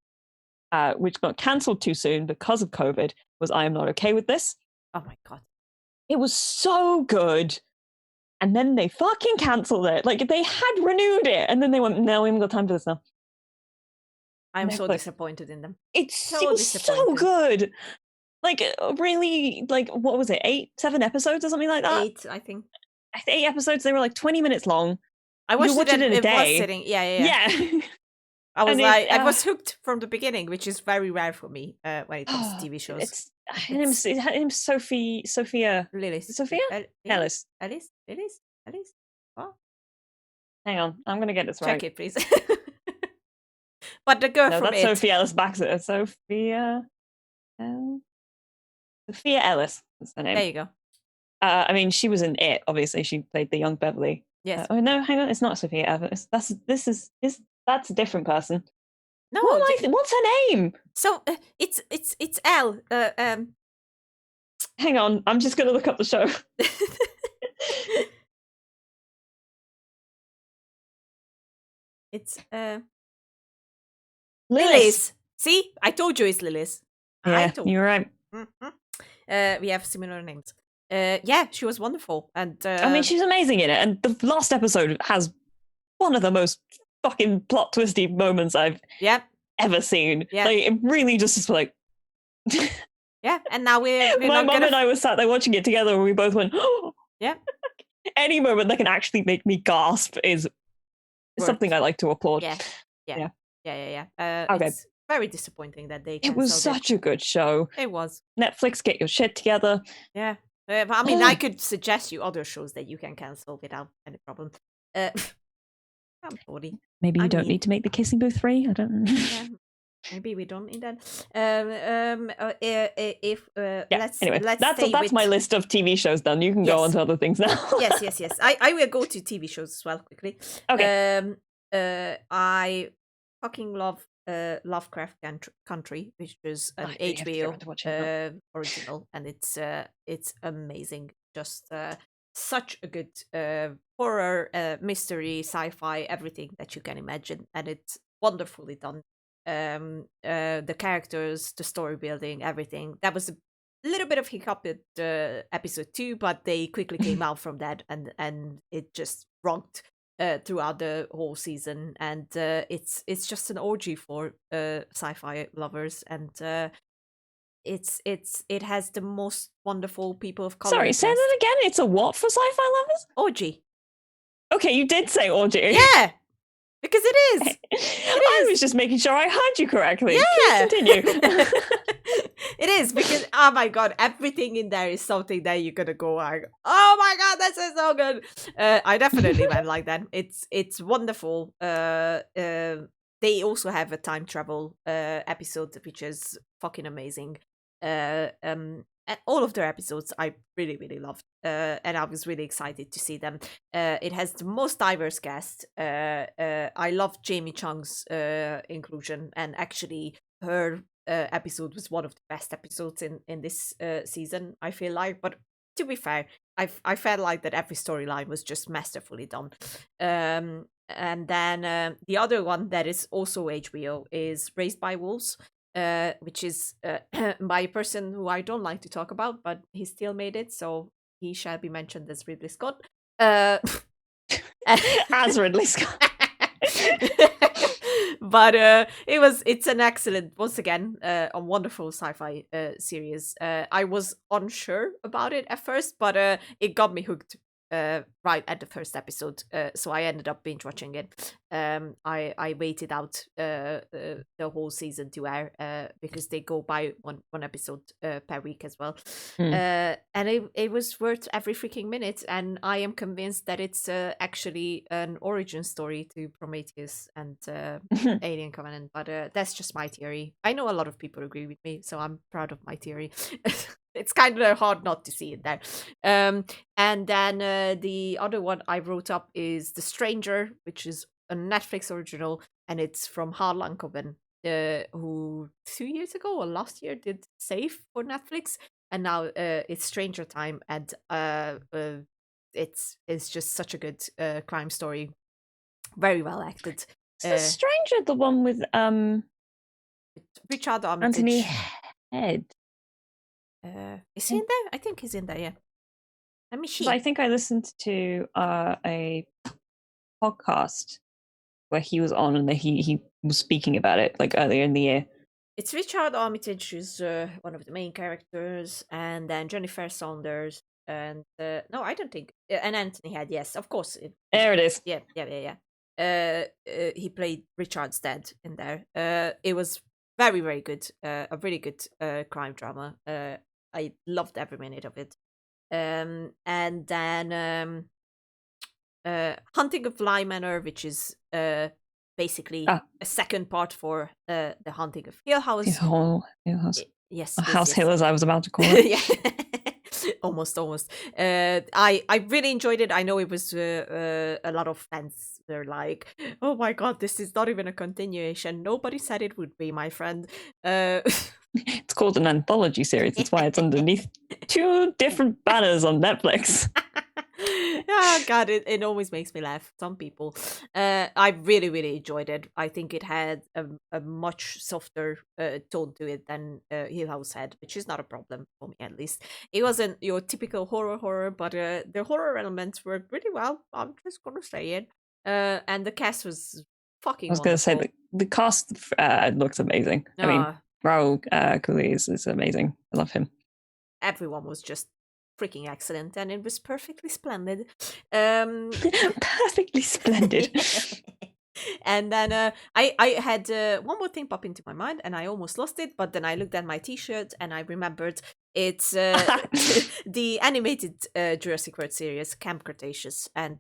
which got cancelled too soon because of COVID, was I Am Not Okay With This. Oh my God. It was so good. And then they fucking cancelled it. Like, they had renewed it, and then they went, no, we haven't got time for this now. I'm so disappointed in them. It was so good. Like, really, like, what was it? 7 episodes or something like that? 8, I think. 8 episodes. They were like 20 minutes long. I watched it in a day. Was sitting. Yeah. I was I was hooked from the beginning, which is very rare for me when it comes to TV shows. It's Sophia Lillis. Sophia? Ellis. What? Hang on, I'm going to get this right. Check it, please. But the girl from that's Sophia Ellis Baxter. Sophia Ellis. That's her name. There you go. I mean, she was in It. Obviously, she played the young Beverly. Yes. Oh no, hang on, it's not Sophia Ellis. That's a different person. No. What's her name? So it's Elle. Hang on, I'm just gonna look up the show. It's Lillis. See, I told you it's Lillis. Yeah, you're right. Mm-hmm. We have similar names. She was wonderful, and I mean, she's amazing in it. And the last episode has one of the most fucking plot twisty moments I've ever seen. Yeah. Like, it really just is like. Yeah, and now we're my mum and I were sat there watching it together, and we both went, "Oh, yeah." Any moment that can actually make me gasp is something I like to applaud. Yeah. Okay. It's very disappointing that they. It was such a good show. It was. Netflix, get your shit together. Yeah. I mean, I could suggest you other shows that you can cancel without any problem. I'm 40. Maybe you don't need to make the Kissing Booth 3. I don't know. Yeah, maybe we don't need that. Anyway, that's my list of TV shows done. You can go on to other things now. yes. I will go to TV shows as well quickly. Okay. I fucking love Lovecraft Country, which is an HBO original, and it's amazing. Just such a good horror, mystery, sci-fi, everything that you can imagine, and it's wonderfully done. The characters, the story building, everything. That was a little bit of hiccup at episode 2, but they quickly came out from that, and it just rocked throughout the whole season, and it's just an orgy for sci-fi lovers, and it has the most wonderful people of color. Sorry, say that again. It's a what for sci-fi lovers? Orgy. Okay, you did say orgy. Yeah, because it is. I was just making sure I heard you correctly. Yeah. Please continue. It is, because oh my god, everything in there is something that you're gonna go like, oh my god, this is so good. I definitely went like that. It's wonderful. They also have a time travel episode, which is fucking amazing. And all of their episodes I really loved, and I was really excited to see them. It has the most diverse cast. I love Jamie Chung's inclusion, and actually her episode was one of the best episodes in this season, I feel like. But to be fair, I felt like that every storyline was just masterfully done. And then the other one that is also HBO is Raised by Wolves, which is by a person who I don't like to talk about, but he still made it, so he shall be mentioned as Ridley Scott. As Ridley Scott. But it's an excellent, once again, a wonderful sci-fi series. I was unsure about it at first, but it got me hooked right at the first episode, so I ended up binge watching it. I waited out the whole season to air because they go by one episode per week as well. And it was worth every freaking minute, and I am convinced that it's actually an origin story to Prometheus and Alien Covenant, but that's just my theory. I know a lot of people agree with me, so I'm proud of my theory. It's kind of hard not to see it there. And then the other one I wrote up is The Stranger, which is a Netflix original, and it's from Harlan Coben, who 2 years ago or last year did Safe for Netflix, and now it's Stranger Time, and it's just such a good crime story, very well acted. Is The Stranger the one with Richard Armitage? Anthony Head. Is he in there? I think he's in there, yeah. Let me see. I think I listened to a podcast where he was on and he was speaking about it like earlier in the year. It's Richard Armitage, who's one of the main characters, and then Jennifer Saunders, and no, I don't think, and Anthony Head, yes, of course. There it is. Yeah. He played Richard's dad in there. It was very, very good. A really good crime drama. I loved every minute of it. And then Hunting of Bly Manor, which is basically a second part for The Hunting of Hill House. Hill House. Yes. House Hill, as I was about to call it. Yeah. almost. I really enjoyed it. I know it was a lot of fans. They're like, oh my god, this is not even a continuation. Nobody said it would be, my friend. It's called an anthology series. That's why it's underneath 2 different banners on Netflix. Oh god, it always makes me laugh. Some people. I really, really enjoyed it. I think it had a much softer tone to it than Hill House had, which is not a problem for me, at least. It wasn't your typical horror, but the horror elements worked really well. I'm just gonna say it. And the cast was fucking wonderful. I was gonna say the cast looks amazing. I mean, Raoul Cooley is amazing. I love him. Everyone was just freaking excellent, and it was perfectly splendid. Perfectly splendid. And then I had one more thing pop into my mind, and I almost lost it, but then I looked at my t-shirt and I remembered it's the animated Jurassic World series, Camp Cretaceous, and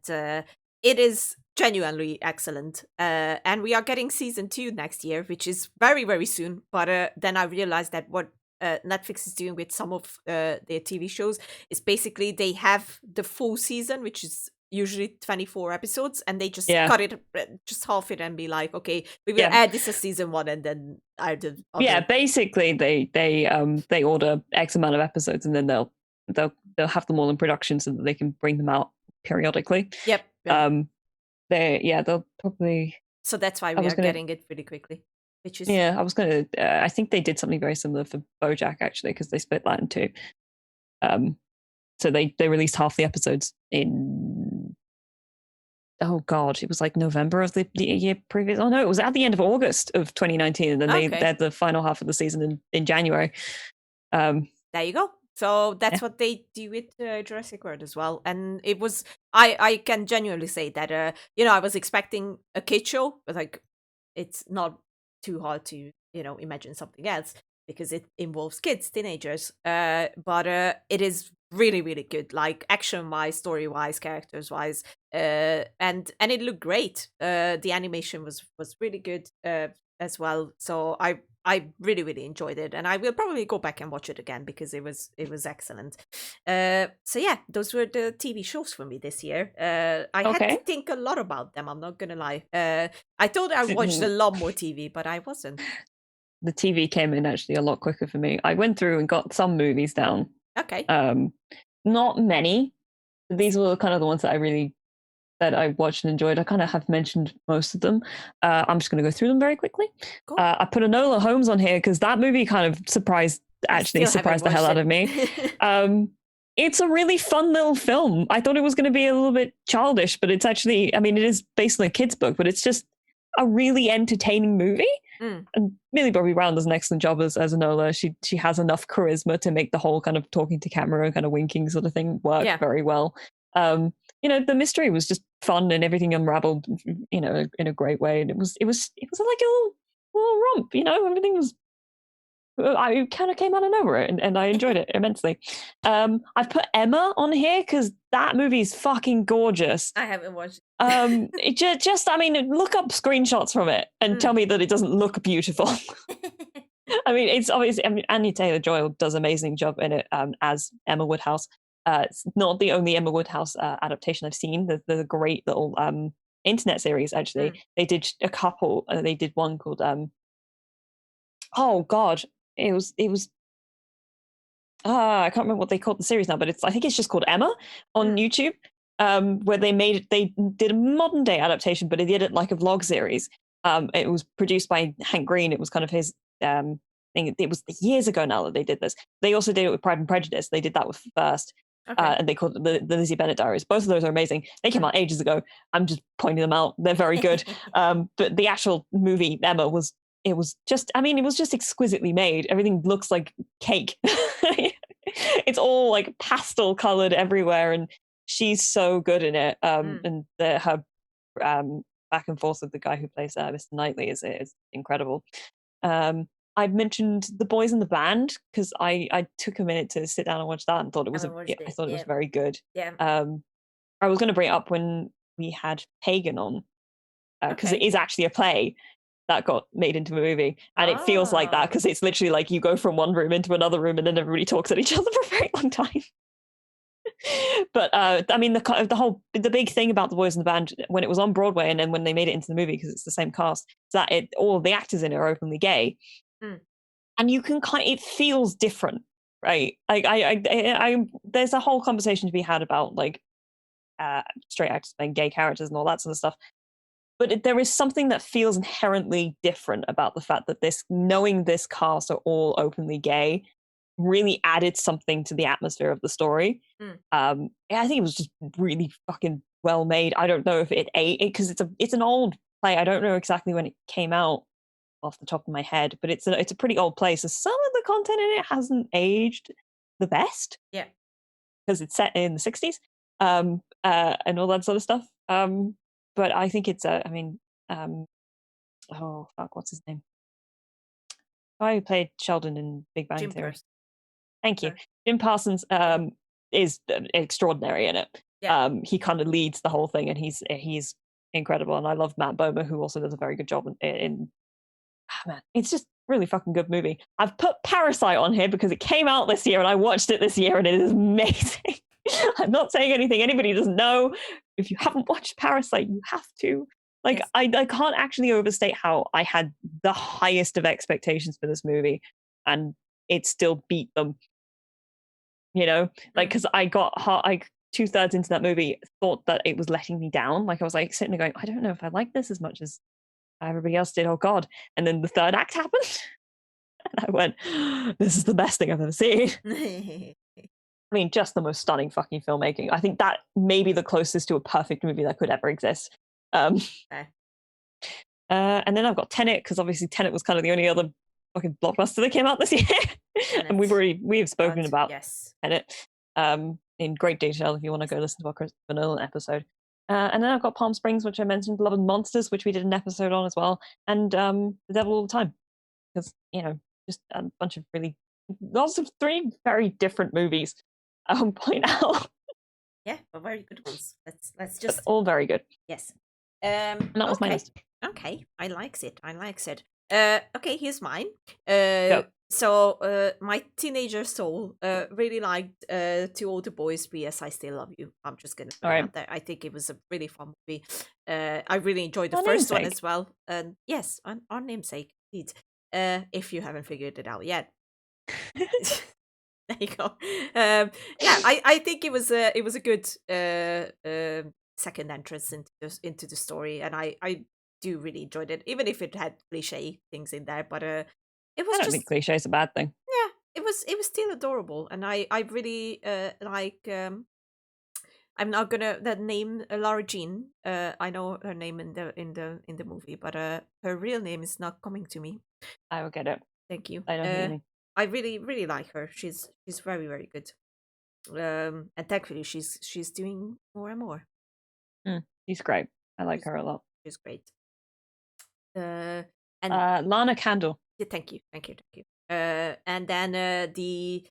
it is genuinely excellent. And we are getting season 2 next year, which is very, very soon. But then I realized that what Netflix is doing with some of their TV shows is basically they have the full season, which is usually 24 episodes, and they just cut it, just half it, and be like, okay, we will add this as season 1, and then add the other. Yeah, basically they order X amount of episodes, and then they'll have them all in production so that they can bring them out periodically. Yep. They'll probably. So that's why we are getting it really quickly. Which is I was gonna. I think they did something very similar for BoJack, actually, because they split that in 2. So they released half the episodes in. Oh god, it was like November of the year previous. Oh no, it was at the end of August of 2019, and then they had the final half of the season in January. There you go. So that's what they do with Jurassic World as well. And it was, I can genuinely say that, I was expecting a kid show, but like, it's not too hard to, imagine something else because it involves kids, teenagers. But it is really, really good, like action-wise, story-wise, characters-wise. And it looked great. The animation was really good as well. So I really, really enjoyed it, and I will probably go back and watch it again because it was excellent. So yeah, those were the TV shows for me this year. I had to think a lot about them. I'm not gonna lie. I thought I watched a lot more TV, but I wasn't. The TV came in actually a lot quicker for me. I went through and got some movies down. Okay. Not many. These were kind of the ones that I watched and enjoyed. I kind of have mentioned most of them. I'm just going to go through them very quickly. Cool. I put Enola Holmes on here because that movie kind of surprised the hell out of me. It's a really fun little film. I thought it was going to be a little bit childish, but it's actually, I mean, it is basically a kid's book, but it's just a really entertaining movie. And Millie Bobby Brown does an excellent job as Enola. She has enough charisma to make the whole kind of talking to camera and kind of winking sort of thing work very well. the mystery was just fun and everything unraveled, in a great way. And it was like a little romp, everything was. I kind of came out of nowhere and I enjoyed it immensely. I've put Emma on here because that movie is fucking gorgeous. I haven't watched it. Look up screenshots from it and tell me that it doesn't look beautiful. It's obviously, Anya Taylor-Joy does an amazing job in it as Emma Woodhouse. It's not the only Emma Woodhouse adaptation I've seen. The great little internet series, actually. They did a couple. They did one called oh god, it was I can't remember what they called the series now, but I think it's just called Emma on YouTube. Where they did a modern day adaptation, but they did it like a vlog series. It was produced by Hank Green. It was kind of his thing. It was years ago now that they did this. They also did it with Pride and Prejudice. They did that with first. Okay. And they called it the Lizzie Bennet Diaries. Both of those are amazing. They came out ages ago. I'm just pointing them out. They're very good. But the actual movie Emma was just exquisitely made. Everything looks like cake. It's all like pastel colored everywhere, and she's so good in it. And her back and forth with the guy who plays Mr. Knightley is incredible. I mentioned The Boys in the Band because I took a minute to sit down and watch that and thought it was it was very good. Yeah. I was going to bring it up when we had Pagan on because it is actually a play that got made into a movie, and it feels like that because it's literally like you go from one room into another room and then everybody talks at each other for a very long time. But the big thing about The Boys in the Band when it was on Broadway and then when they made it into the movie, because it's the same cast, is that all the actors in it are openly gay, and you can it feels different, right? Like I there's a whole conversation to be had about like straight actors playing gay characters and all that sort of stuff. But there is something that feels inherently different about the fact that knowing this cast are all openly gay really added something to the atmosphere of the story. I think it was just really fucking well made. I don't know if it because it's an old play. I don't know exactly when it came out off the top of my head, but it's a pretty old play. So some of the content in it hasn't aged the best. Yeah, because it's set in the 60s and all that sort of stuff. But I think it's oh fuck, what's his name? The guy who played Sheldon in Big Bang Theory. Thank you. Jim Parsons is extraordinary in it. Yeah. He kind of leads the whole thing, and he's incredible. And I love Matt Bomer, who also does a very good job in man, it's just really fucking good movie. I've put Parasite on here because it came out this year and I watched it this year and it is amazing. I'm not saying anything anybody doesn't know. If you haven't watched Parasite, you have to. Like, yes. I can't actually overstate how I had the highest of expectations for this movie and it still beat them. Because I got 2/3 into that movie, thought that it was letting me down. Like, I was like sitting there going, I don't know if I like this as much as everybody else did. Oh God. And then the third act happened. And I went, this is the best thing I've ever seen. Just the most stunning fucking filmmaking. I think that may be the closest to a perfect movie that could ever exist. And then I've got Tenet, because obviously Tenet was kind of the only other fucking blockbuster that came out this year. And we've spoken about Tenet in great detail if you want to go listen to our Christopher Nolan episode. And then I've got Palm Springs, which I mentioned, Love and Monsters, which we did an episode on as well, and The Devil All the Time, because just a bunch of lots of 3 very different movies. Point out. Yeah, but very good ones. Let's just all very good. Yes. And that was my list. Okay, I likes it. Okay, here's mine. So my teenager soul really liked To All the Boys P.S. I Still Love You. I'm just gonna put it out there. I think it was a really fun movie. I really enjoyed the first one as well. And yes, on namesake, indeed. If you haven't figured it out yet. There you go. I think it was a good second entrance into the story, and I do really enjoyed it, even if it had cliche things in there. But it was I don't think cliche is a bad thing. Yeah, it was still adorable, and I really like. I'm not gonna name Lara Jean. I know her name in the movie, but her real name is not coming to me. I will get it. Thank you. I don't know. I really, really like her. She's very, very good. And thankfully she's doing more and more. She's great. I like her a lot. She's great. And Lana Candle. yeah, thank you. And then the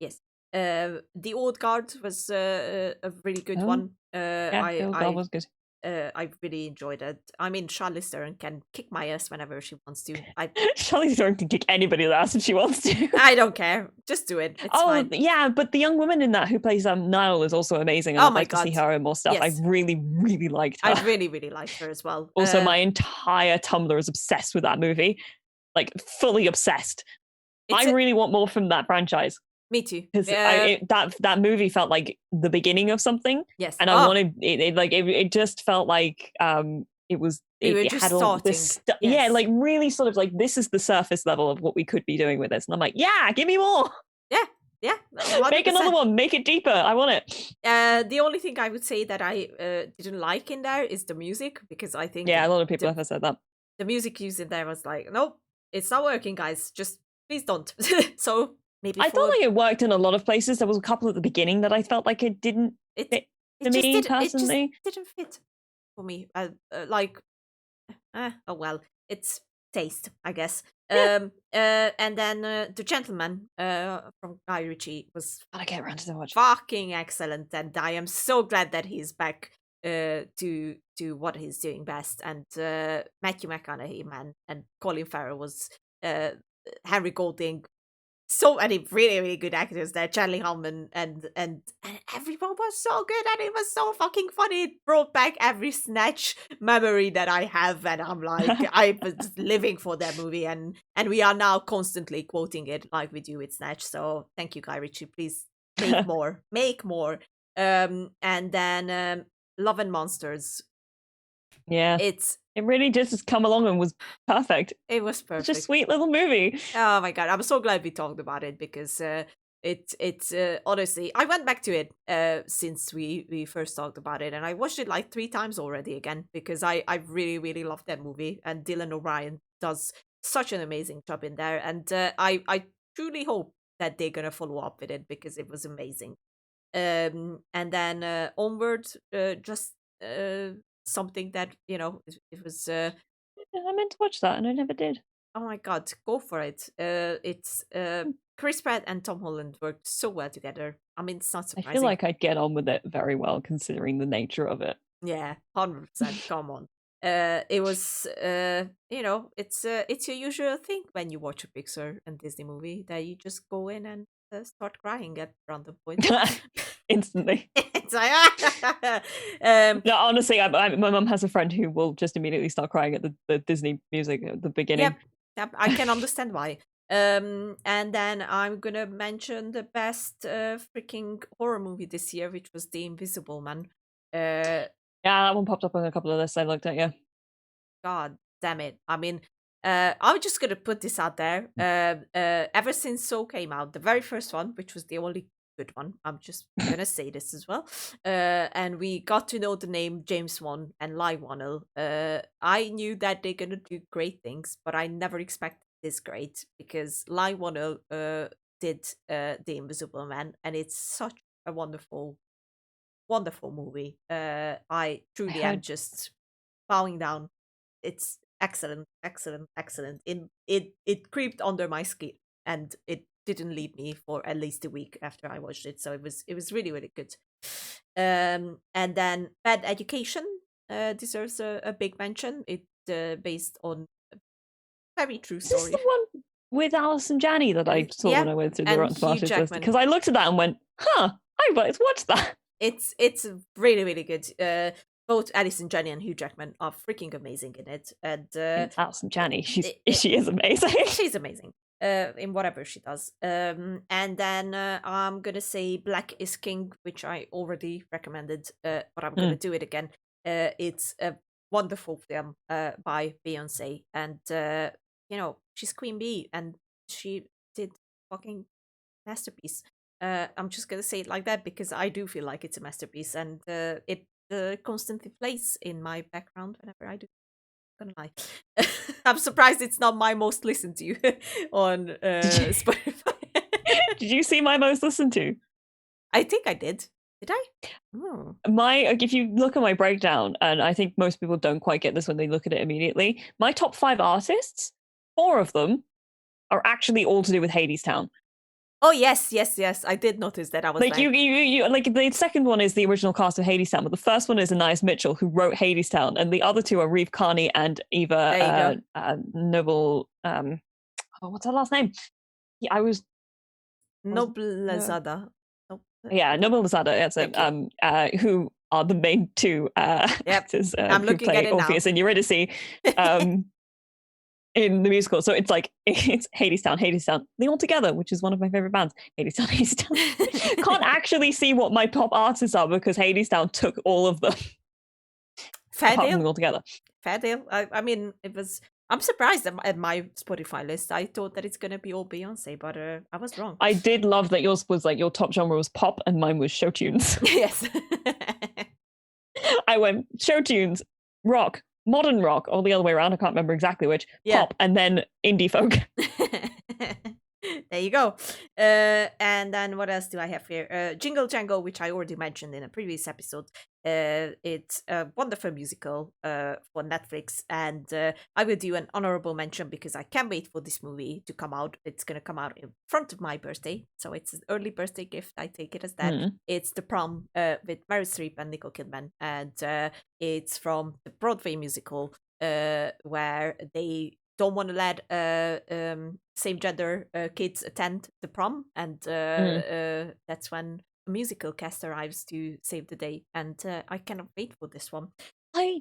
yes, the Old Guard was a really good one. The Old Guard was good. I really enjoyed it. I mean, Charlize Theron can kick my ass whenever she wants to. Charlize Theron can kick anybody's ass if she wants to. I don't care. Just do it. It's fine. Yeah, but the young woman in that who plays Niall is also amazing. I'd like to see her in more stuff. Yes. I really, really liked her. I really, really liked her as well. Also, my entire Tumblr is obsessed with that movie. Like, fully obsessed. I really want more from that franchise. Me too. Because that movie felt like the beginning of something. Yes. And I wanted it just felt like it had all this stuff. Yes. Yeah, like really sort of like this is the surface level of what we could be doing with this. And I'm like, yeah, give me more. Yeah. 100%. Make another one, make it deeper. I want it. The only thing I would say that I didn't like in there is the music, because I think a lot of people have said that. The music used in there was like, nope, it's not working, guys. Just please don't. So maybe I thought like it worked in a lot of places. There was a couple at the beginning that I felt like it didn't fit to me personally. It just didn't fit for me. Oh well, it's taste, I guess. Yeah. And then The Gentleman from Guy Ritchie was I get around to watch. Fucking excellent, and I am so glad that he's back to what he's doing best. And Matthew McConaughey, man, and Colin Farrell was Henry Golding. So many really, really good actors there. Charlie Hunnam and everyone was so good, and it was so fucking funny. It brought back every Snatch memory that I have, and I'm like, I was living for that movie, and we are now constantly quoting it like we do with Snatch. So thank you, Guy Ritchie. Please make more. And then Love and Monsters. Yeah, it really just come along and was perfect. It was perfect. Such a sweet little movie. Oh my god, I'm so glad we talked about it, because it's honestly, I went back to it since we first talked about it, and I watched it like 3 times already again, because I really, really love that movie, and Dylan O'Brien does such an amazing job in there, and I truly hope that they're gonna follow up with it, because it was amazing. And then Onward, just something that, you know, it was I meant to watch that and I never did. Oh my god, go for it. It's Chris Pratt and Tom Holland worked so well together. I mean, it's not surprising. I feel like I'd get on with it very well, considering the nature of it. Yeah, 100%. Come on. It was you know, it's your usual thing when you watch a Pixar and Disney movie, that you just go in and start crying at random points. Instantly. It's like, no, honestly, my mum has a friend who will just immediately start crying at the Disney music at the beginning. Yep, I can understand why. And then I'm gonna mention the best freaking horror movie this year, which was The Invisible Man. Yeah, that one popped up on a couple of lists I looked at. Yeah. God damn it! I mean, I'm just gonna put this out there. Ever since Soul came out, the very first one, which was the only good one, I'm just gonna say this as well. And we got to know the name James Wan and Lai Wannell. I knew that they're gonna do great things, but I never expected this great, because Lai Wannell did The Invisible Man, and it's such a wonderful, wonderful movie. I truly am just bowing down. It's excellent. It creeped under my skin, and it didn't leave me for at least a week after I watched it. So it was really, really good. And then Bad Education deserves a big mention. It's based on a very true story. Is this the one with Alice and Janney that I saw when I went through the Rotten Tomatoes list? Because I looked at that and went, "Huh, I might watch that." It's really, really good. Both Alison Janney and Hugh Jackman are freaking amazing in it. And Alison Janney, she is amazing. She's amazing in whatever she does. And then I'm gonna say Black is King, which I already recommended, but I'm gonna do it again. It's a wonderful film by Beyonce, and you know, she's Queen Bee, and she did fucking masterpiece. I'm just gonna say it like that, because I do feel like it's a masterpiece, and it constantly plays in my background whenever I do. I'm gonna lie. I'm surprised it's not my most listened to on Spotify. Did you see my most listened to? I think I did. Did I? Oh. If you look at my breakdown, and I think most people don't quite get this when they look at it immediately, my top 5 artists, 4 of them are actually all to do with Hadestown. Oh yes. I did notice that. I was like you like the second one is the original cast of Hadestown, but the first one is Anais Mitchell, who wrote Hadestown, and the other 2 are Reeve Carney and Eva Noble. What's her last name? Yeah, Noble Lazada. Yeah, Noble Lazada. That's it. Who are the main 2 actors who play Orpheus and Eurydice. In the musical. So it's Hadestown, they all together, which is one of my favorite bands. Hadestown. Can't actually see what my top artists are because Hadestown took all of them. Fair deal. All together. Fair deal. I mean, I'm surprised at my Spotify list. I thought that it's gonna be all Beyonce, but I was wrong. I did love that yours was your top genre was pop and mine was show tunes. Yes. I went show tunes, rock, modern rock, or the other way around. I can't remember exactly which. Pop, and then indie folk. There you go. And then what else do I have here? Jingle Jangle, which I already mentioned in a previous episode. It's a wonderful musical for Netflix, and I will do an honorable mention because I can't wait for this movie to come out. It's going to come out in front of my birthday, so it's an early birthday gift. I take it as that. It's The Prom with Meryl Streep and Nicole Kidman, and it's from the Broadway musical where they don't want to let same gender kids attend the prom, and that's when a musical cast arrives to save the day, and I cannot wait for this one. I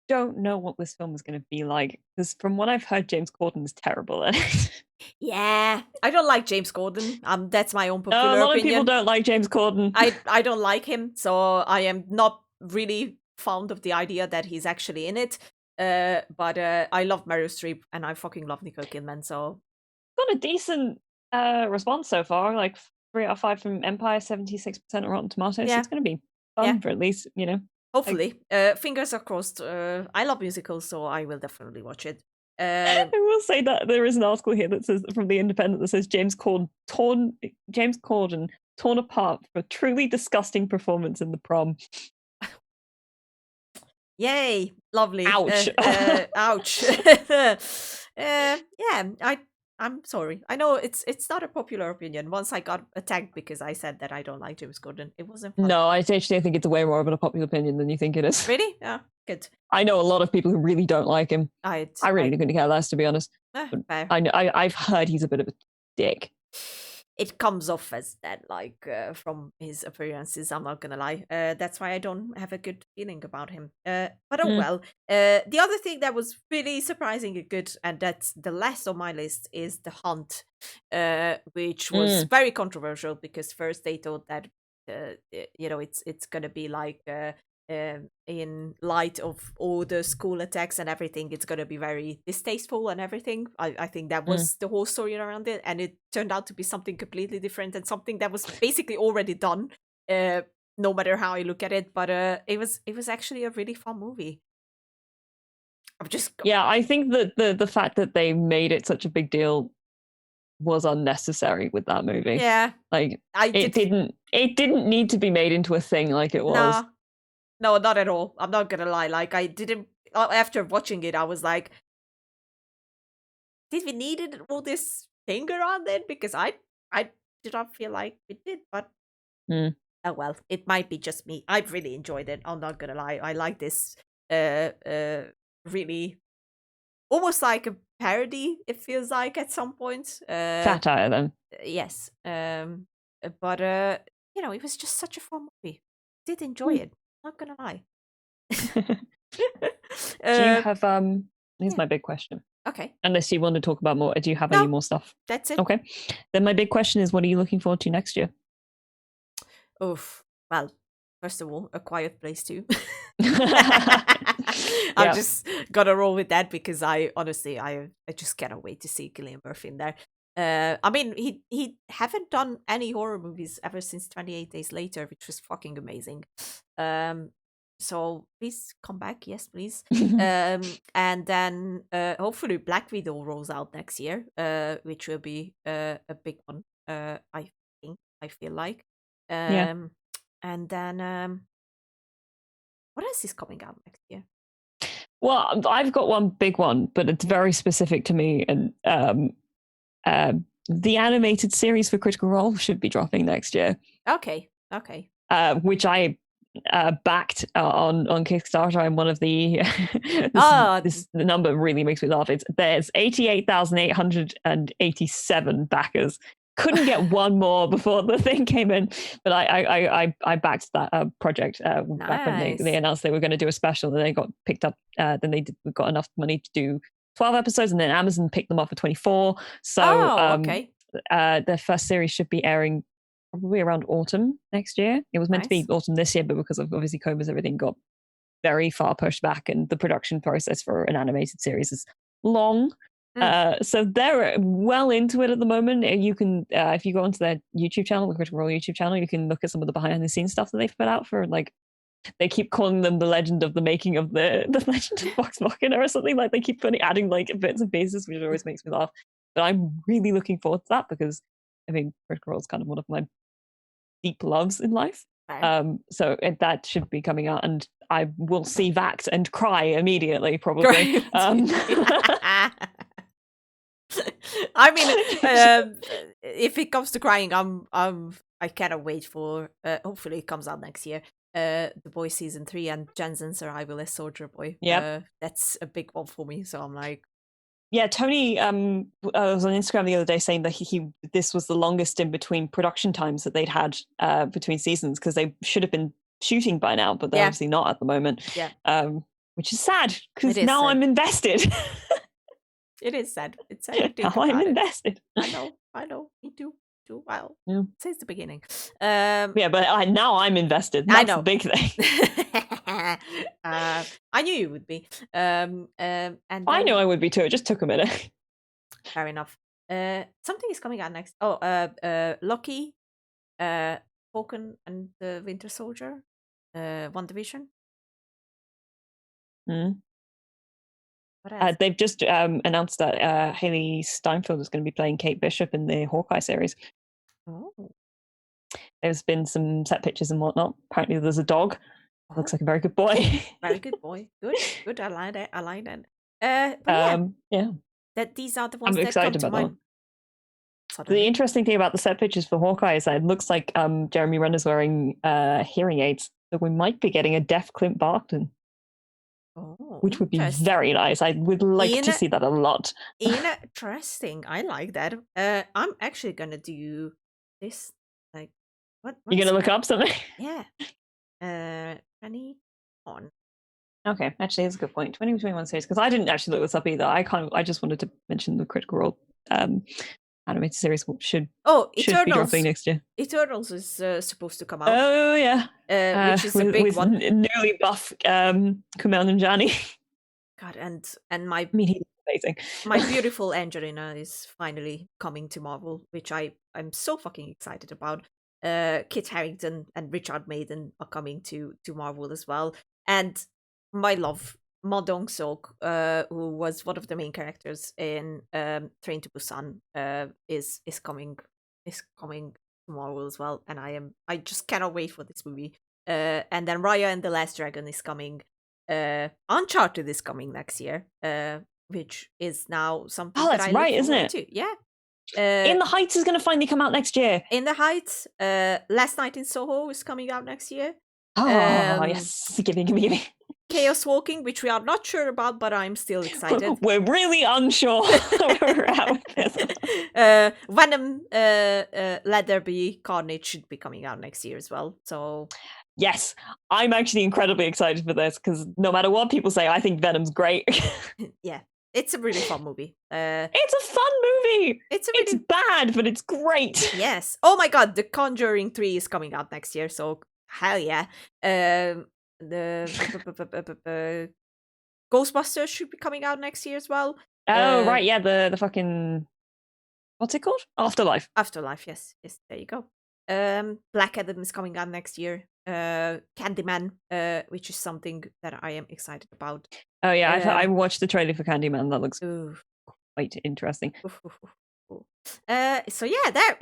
don't know what this film is going to be like, because from what I've heard, James Corden is terrible at it. Yeah, I don't like James Corden. That's my own popular opinion. A lot of people don't like James Corden. I don't like him, so I am not really fond of the idea that he's actually in it. But I love Meryl Streep and I fucking love Nicole Kidman, so got a decent response so far, like 3 out of 5 from Empire, 76% on Rotten Tomatoes. It's going to be fun for at least, hopefully. Fingers are crossed. I love musicals, so I will definitely watch it. I will say that there is an article here that says from The Independent that says James Corden torn apart for truly disgusting performance in The Prom. Yay! Lovely. Ouch. Ouch. I'm sorry. I know it's not a popular opinion. Once I got attacked because I said that I don't like James Corden. It wasn't fun. No, I actually think it's way more of a popular opinion than you think it is. Really? Yeah, good. I know a lot of people who really don't like him. I really couldn't care less, to be honest. Fair. I've heard he's a bit of a dick. It comes off as that, from his appearances. I'm not gonna lie. That's why I don't have a good feeling about him. But well. The other thing that was really surprising and good, and that's the last on my list, is The Hunt, which was very controversial because first they thought that it's gonna be like in light of all the school attacks and everything, it's going to be very distasteful and everything. I think that was the whole story around it, and it turned out to be something completely different and something that was basically already done, no matter how I look at it. But it was actually a really fun movie. I think that the fact that they made it such a big deal was unnecessary with that movie. Yeah, it didn't need to be made into a thing like it was. No, not at all. I'm not gonna lie. I didn't. After watching it, I was like, "Did we needed all this thing around it?" Because I did not feel like we did. But oh well, it might be just me. I really enjoyed it. I'm not gonna lie. I like this. Really, almost like a parody. It feels like at some points. Satire, then. Yes. But it was just such a fun movie. I did enjoy it. Not gonna lie. Do you have here's my big question. Okay. Unless you want to talk about more, do you have any more stuff? That's it. Okay. Then my big question is, what are you looking forward to next year? Oof. Well, first of all, A Quiet Place 2. I'm just gonna roll with that because I just cannot wait to see Cillian Murphy in there. I mean, he haven't done any horror movies ever since 28 Days Later, which was fucking amazing. So please come back, yes, please. And then hopefully Black Widow rolls out next year, which will be a big one. I feel like. And then what else is coming out next year? Well, I've got one big one, but it's very specific to me. And the animated series for Critical Role should be dropping next year. Okay. Which I backed on Kickstarter. I'm one of the the number really makes me laugh. There's 88,887 backers. Couldn't get one more before the thing came in, but I backed that project back when they announced they were going to do a special, and they got picked up. Then they got enough money to do 12 episodes, and then Amazon picked them up for 24. So their first series should be airing probably around autumn next year. It was meant to be autumn this year, but because of obviously COVID, everything got very far pushed back, and the production process for an animated series is long. So they're well into it at the moment. You can, if you go onto their YouTube channel, the Critical Role YouTube channel, you can look at some of the behind the scenes stuff that they've put out for, like, they keep calling them the legend of the making of the legend of Vox Machina or something. Like, they keep adding like bits and pieces, which always makes me laugh. But I'm really looking forward to that, because I mean, Critical Role is kind of one of my deep loves in life. So that should be coming out, and I will see that and cry immediately, probably. I mean, if it comes to crying, I cannot wait for. Hopefully, it comes out next year. The Boys season 3 and Jensen's arrival as Soldier Boy. Yeah, that's a big one for me. So I'm like, yeah. Tony was on Instagram the other day saying that this was the longest in between production times that they'd had between seasons, because they should have been shooting by now, but they're obviously not at the moment. Yeah, which is sad, because now I'm invested. It is sad. It's sad. Now I'm invested. I know. Me too. Well, since the beginning. But now I'm invested. That's the big thing. I knew you would be. And I knew I would be too. It just took a minute. Fair enough. Something is coming out next. Loki, Falcon and the Winter Soldier, WandaVision. They've just announced that Haley Steinfeld is going to be playing Kate Bishop in the Hawkeye series. Oh. There's been some set pictures and whatnot. Apparently there's a dog. Looks like a very good boy. Very good boy. Good. I like that. That these are the ones I'm that excited come to about that. The interesting thing about the set pictures for Hawkeye is that it looks like Jeremy Renner's wearing hearing aids. So we might be getting a deaf Clint Barton. Which would be very nice. I would like to see that a lot. Interesting. I like that. I'm actually gonna do this. Like, what? You're gonna look up something? Yeah. 21. Okay, actually, that's a good point. 2021 series, because I didn't actually look this up either. I just wanted to mention the Critical Role animated series should be dropping next year. Eternals is supposed to come out. Oh yeah, which is a big one. Nearly buff Kumail Nanjiani. God, and my he's amazing. My beautiful Angelina is finally coming to Marvel, which I'm so fucking excited about. Kit Harington and Richard Madden are coming to Marvel as well, and my love, Ma Dong-seok, who was one of the main characters in Train to Busan, is coming to Marvel as well, and I just cannot wait for this movie. And then Raya and the Last Dragon is coming. Uncharted is coming next year, which is now something that I look isn't it? To. Yeah. In the Heights is going to finally come out next year. In the Heights, Last Night in Soho is coming out next year. Oh yes, give me. Chaos Walking, which we are not sure about, but I'm still excited. We're really unsure where we're at with this. Venom, Let There Be Carnage should be coming out next year as well. So yes, I'm actually incredibly excited for this, because no matter what people say, I think Venom's great. Yeah, it's a really fun movie. It's a fun movie. It's bad, but it's great. Yes. Oh my god, The Conjuring 3 is coming out next year, so hell yeah. The Ghostbusters should be coming out next year as well. Oh right, yeah, the fucking, what's it called? Afterlife. Yes, there you go. Black Adam is coming out next year. Candyman, which is something that I am excited about. Oh yeah, I watched the trailer for Candyman. That looks quite interesting. So yeah, there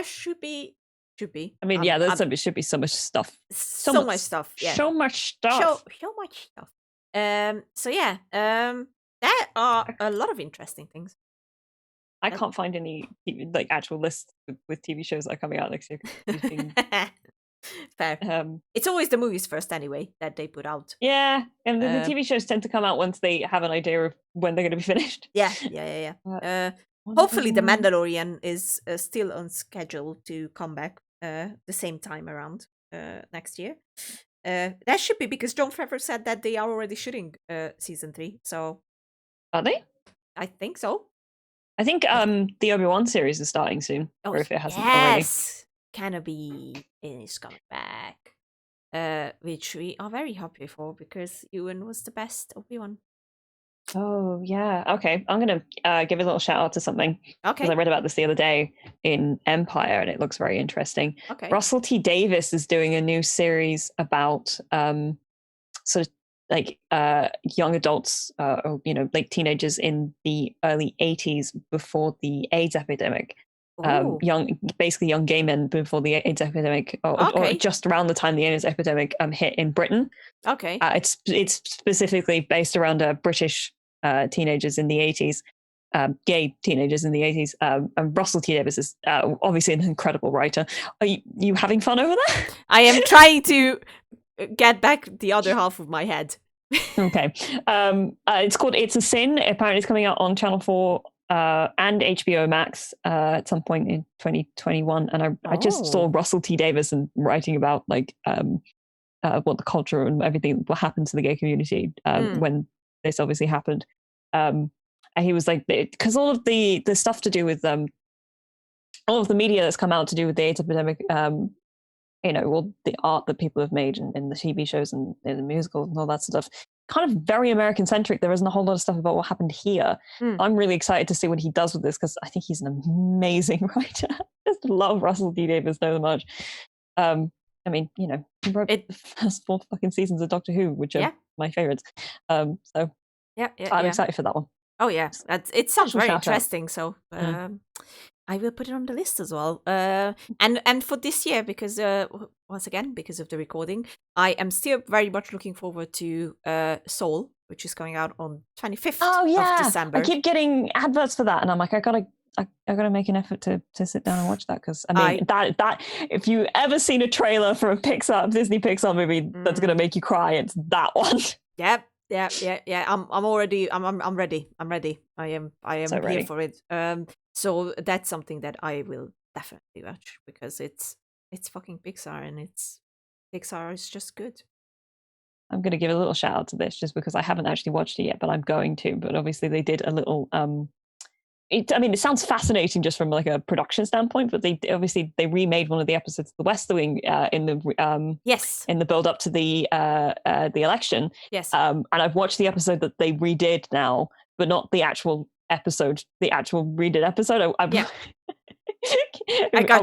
should be Should be. I mean, yeah, there should be so much stuff. So much stuff. Yeah. So much stuff. So much stuff. So yeah. There are a lot of interesting things. I can't find any like actual lists with TV shows that are coming out next year. Fair. It's always the movies first anyway that they put out. Yeah, and the TV shows tend to come out once they have an idea of when they're going to be finished. Yeah. Hopefully, The Mandalorian is still on schedule to come back the same time around next year. That should be because Jon Favreau said that they are already shooting season 3. So are they? I think so. I think the Obi-Wan series is starting soon, or if it hasn't already. Kenobi is coming back, which we are very happy for because Ewan was the best Obi-Wan. Oh yeah, okay. I'm gonna give a little shout out to something. Okay. Because I read about this the other day in Empire, and it looks very interesting. Okay. Russell T Davies is doing a new series about sort of like young adults, or like teenagers in the early 80s before the AIDS epidemic. Young gay men before the AIDS epidemic, or just around the time the AIDS epidemic hit in Britain. Okay. It's specifically based around British teenagers in the 80s, gay teenagers in the 80s. And Russell T Davies is obviously an incredible writer. Are you having fun over there? I am trying to get back the other half of my head. Okay. It's called It's a Sin. Apparently it's coming out on Channel 4 and HBO Max at some point in 2021. And I just saw Russell T Davies and writing about like what the culture and everything, what happened to the gay community when this obviously happened. And he was like, because all of the stuff to do with all of the media that's come out to do with the AIDS epidemic, all the art that people have made in the TV shows and in the musicals and all that stuff, kind of very American centric. There isn't a whole lot of stuff about what happened here. I'm really excited to see what he does with this because I think he's an amazing writer. I just love Russell T Davies so much. I mean, he wrote the first 4 fucking seasons of Doctor Who, which are my favorites. So I'm excited for that one. Oh yeah, it sounds very interesting. So I will put it on the list as well. And for this year, because once again, because of the recording, I am still very much looking forward to Soul, which is going out on 25th of December. I keep getting adverts for that, and I'm like, I gotta make an effort to sit down and watch that because I mean that if you ever seen a trailer for a Disney Pixar movie that's gonna make you cry, it's that one. Yep. Yeah. I'm ready. I am so here for it. So that's something that I will definitely watch because it's fucking Pixar and Pixar is just good. I'm going to give a little shout out to this just because I haven't actually watched it yet, but I'm going to. But obviously they did a little. It sounds fascinating just from like a production standpoint, but they remade one of the episodes of The West Wing in the build up to the election. Yes. And I've watched the episode that they redid now, but not the actual episode, the actual redid episode. I got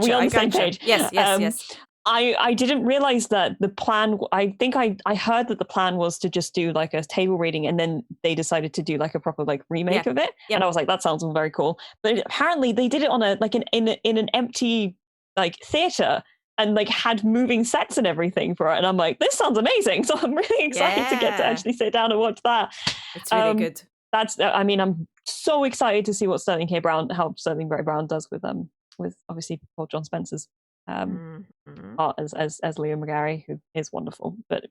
you. On the same page? Yes. I didn't realize that the plan, I think I heard that the plan was to just do like a table reading and then they decided to do like a proper like remake of it. And I was like, that sounds very cool. But apparently they did it on in an empty like theater and like had moving sets and everything for it. And I'm like, this sounds amazing. So I'm really excited to get to actually sit down and watch that. It's really good. I'm so excited to see what Sterling K. Brown does with obviously Paul John Spencer's art as Leo McGarry, who is wonderful. But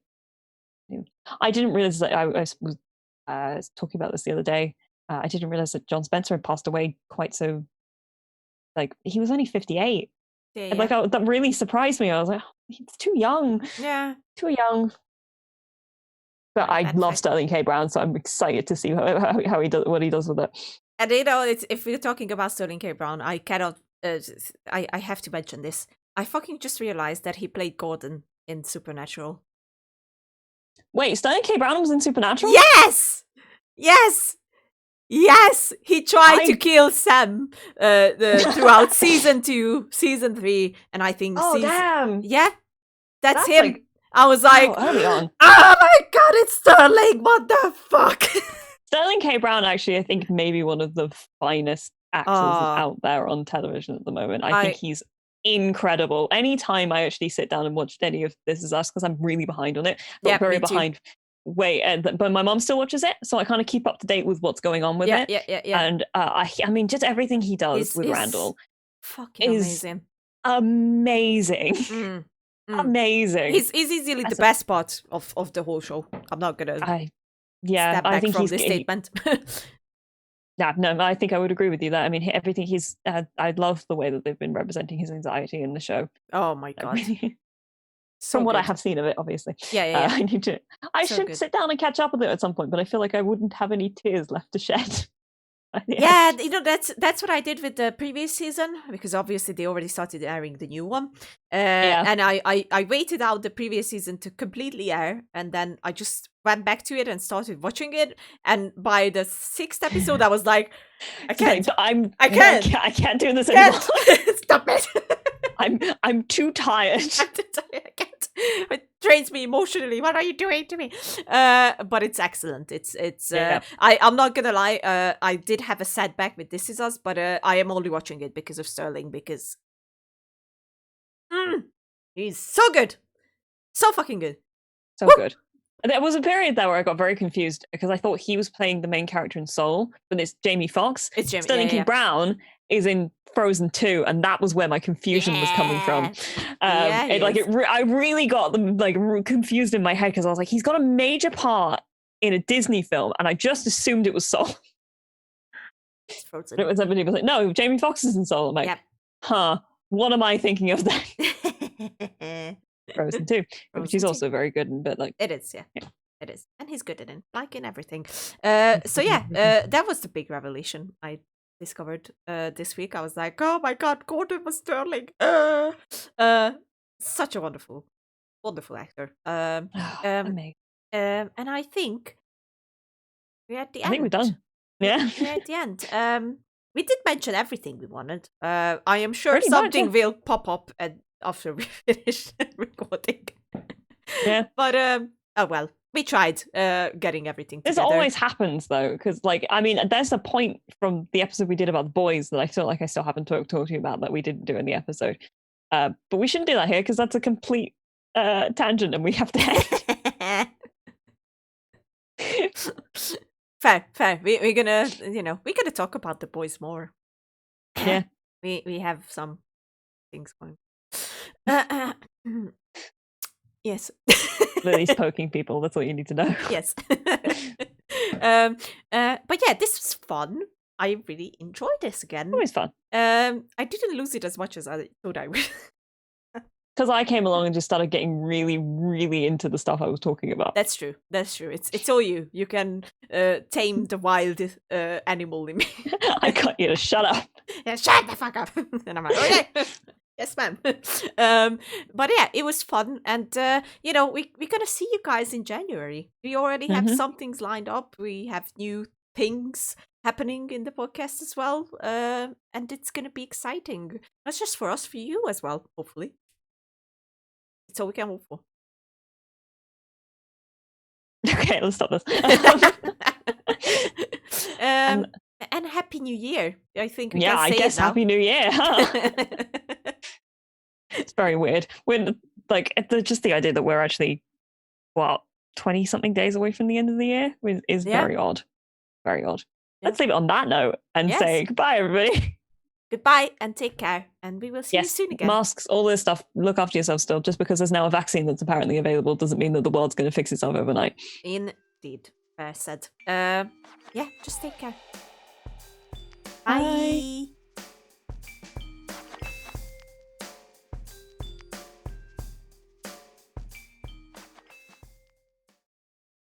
I didn't realize that I was talking about this the other day. I didn't realize that John Spencer had passed away quite so. Like he was only 58. Yeah. And, that really surprised me. I was like, oh, he's too young. Yeah, too young. But I love Sterling K. Brown, so I'm excited to see how he does what he does with it. And if we're talking about Sterling K. Brown, I cannot. I have to mention this. I fucking just realized that he played Gordon in Supernatural. Wait, Sterling K. Brown was in Supernatural? Yes. He tried to kill Sam throughout season 2, season 3, and I think. Oh damn! Yeah, that's him. Like, I was like, early on. Oh my god, it's Sterling! What the fuck? Sterling K. Brown, actually, I think maybe one of the finest actors out there on television at the moment. I think he's incredible. Anytime I actually sit down and watch any of This Is Us, because I'm really behind on it, but very behind. But my mom still watches it, so I kind of keep up to date with what's going on with it. Yeah. And I mean, just everything he does with Randall fucking is amazing. Amazing. He's easily the best part of the whole show. I'm not gonna step back I think from this statement. No, I think I would agree with you that. I mean, everything he's. I love the way that they've been representing his anxiety in the show. Oh my god! From what I have seen of it, obviously. Yeah. I need to. I should sit down and catch up with it at some point, but I feel like I wouldn't have any tears left to shed. Yeah, that's what I did with the previous season, because obviously they already started airing the new one, and I waited out the previous season to completely air, and then I just went back to it and started watching it, and by the 6th episode I was like, I can't do this anymore. Stop it. I'm too tired. I can't. It drains me emotionally. What are you doing to me? But it's excellent. I'm not gonna lie. I did have a setback with This Is Us, but I am only watching it because of Sterling, because he's so good, so fucking good, so good. There was a period there where I got very confused because I thought he was playing the main character in Soul, but it's Jamie Foxx. It's Jamie. Sterling King Brown is in Frozen 2, and that was where my confusion was coming from. I really got them confused in my head because I was like, he's got a major part in a Disney film, and I just assumed it was Soul. It was everybody was like, no, Jamie Foxx is in Soul. I'm like, what am I thinking of then? Frozen 2, which he's also very good in, but like it is, it is, and he's good in everything. That was the big revelation I discovered this week. I was like, oh my god, Gordon was Sterling. Such a wonderful actor. And I think we're at the end. I think we're done. Yeah, we're at the end. We did mention everything we wanted. I am sure something will pop up after we finish recording. Yeah, but oh well, we tried getting everything together. This always happens though, because like, I mean, there's a point from the episode we did about the boys that I feel like I still haven't talked to you about that we didn't do in the episode. But we shouldn't do that here because that's a complete tangent, and we have to Fair. We're gonna, we're gonna talk about the boys more. Yeah, we have some things going. Yes. Lily's poking people. That's what you need to know. Yes. But yeah, this was fun. I really enjoyed this again. Always fun. I didn't lose it as much as I thought I would. Because I came along and just started getting really, really into the stuff I was talking about. That's true. It's all you. You can tame the wild animal in me. I got you to shut up. Yeah, shut the fuck up. And I'm like, okay. Yes, ma'am. But yeah, it was fun, and we're gonna see you guys in January. We already have some things lined up. We have new things happening in the podcast as well, and it's gonna be exciting. Not just for us, for you as well. Hopefully, it's all we can hope for. Okay, let's stop this. And Happy New Year. I think we can say I guess Happy New Year. Huh? It's very weird. When just the idea that we're actually 20-something days away from the end of the year is very odd. Very odd. Yeah. Let's leave it on that note and say goodbye, everybody. Goodbye and take care, and we will see you soon again. Masks, all this stuff. Look after yourself still. Just because there's now a vaccine that's apparently available doesn't mean that the world's going to fix itself overnight. Indeed. Fair said. Just take care. Bye.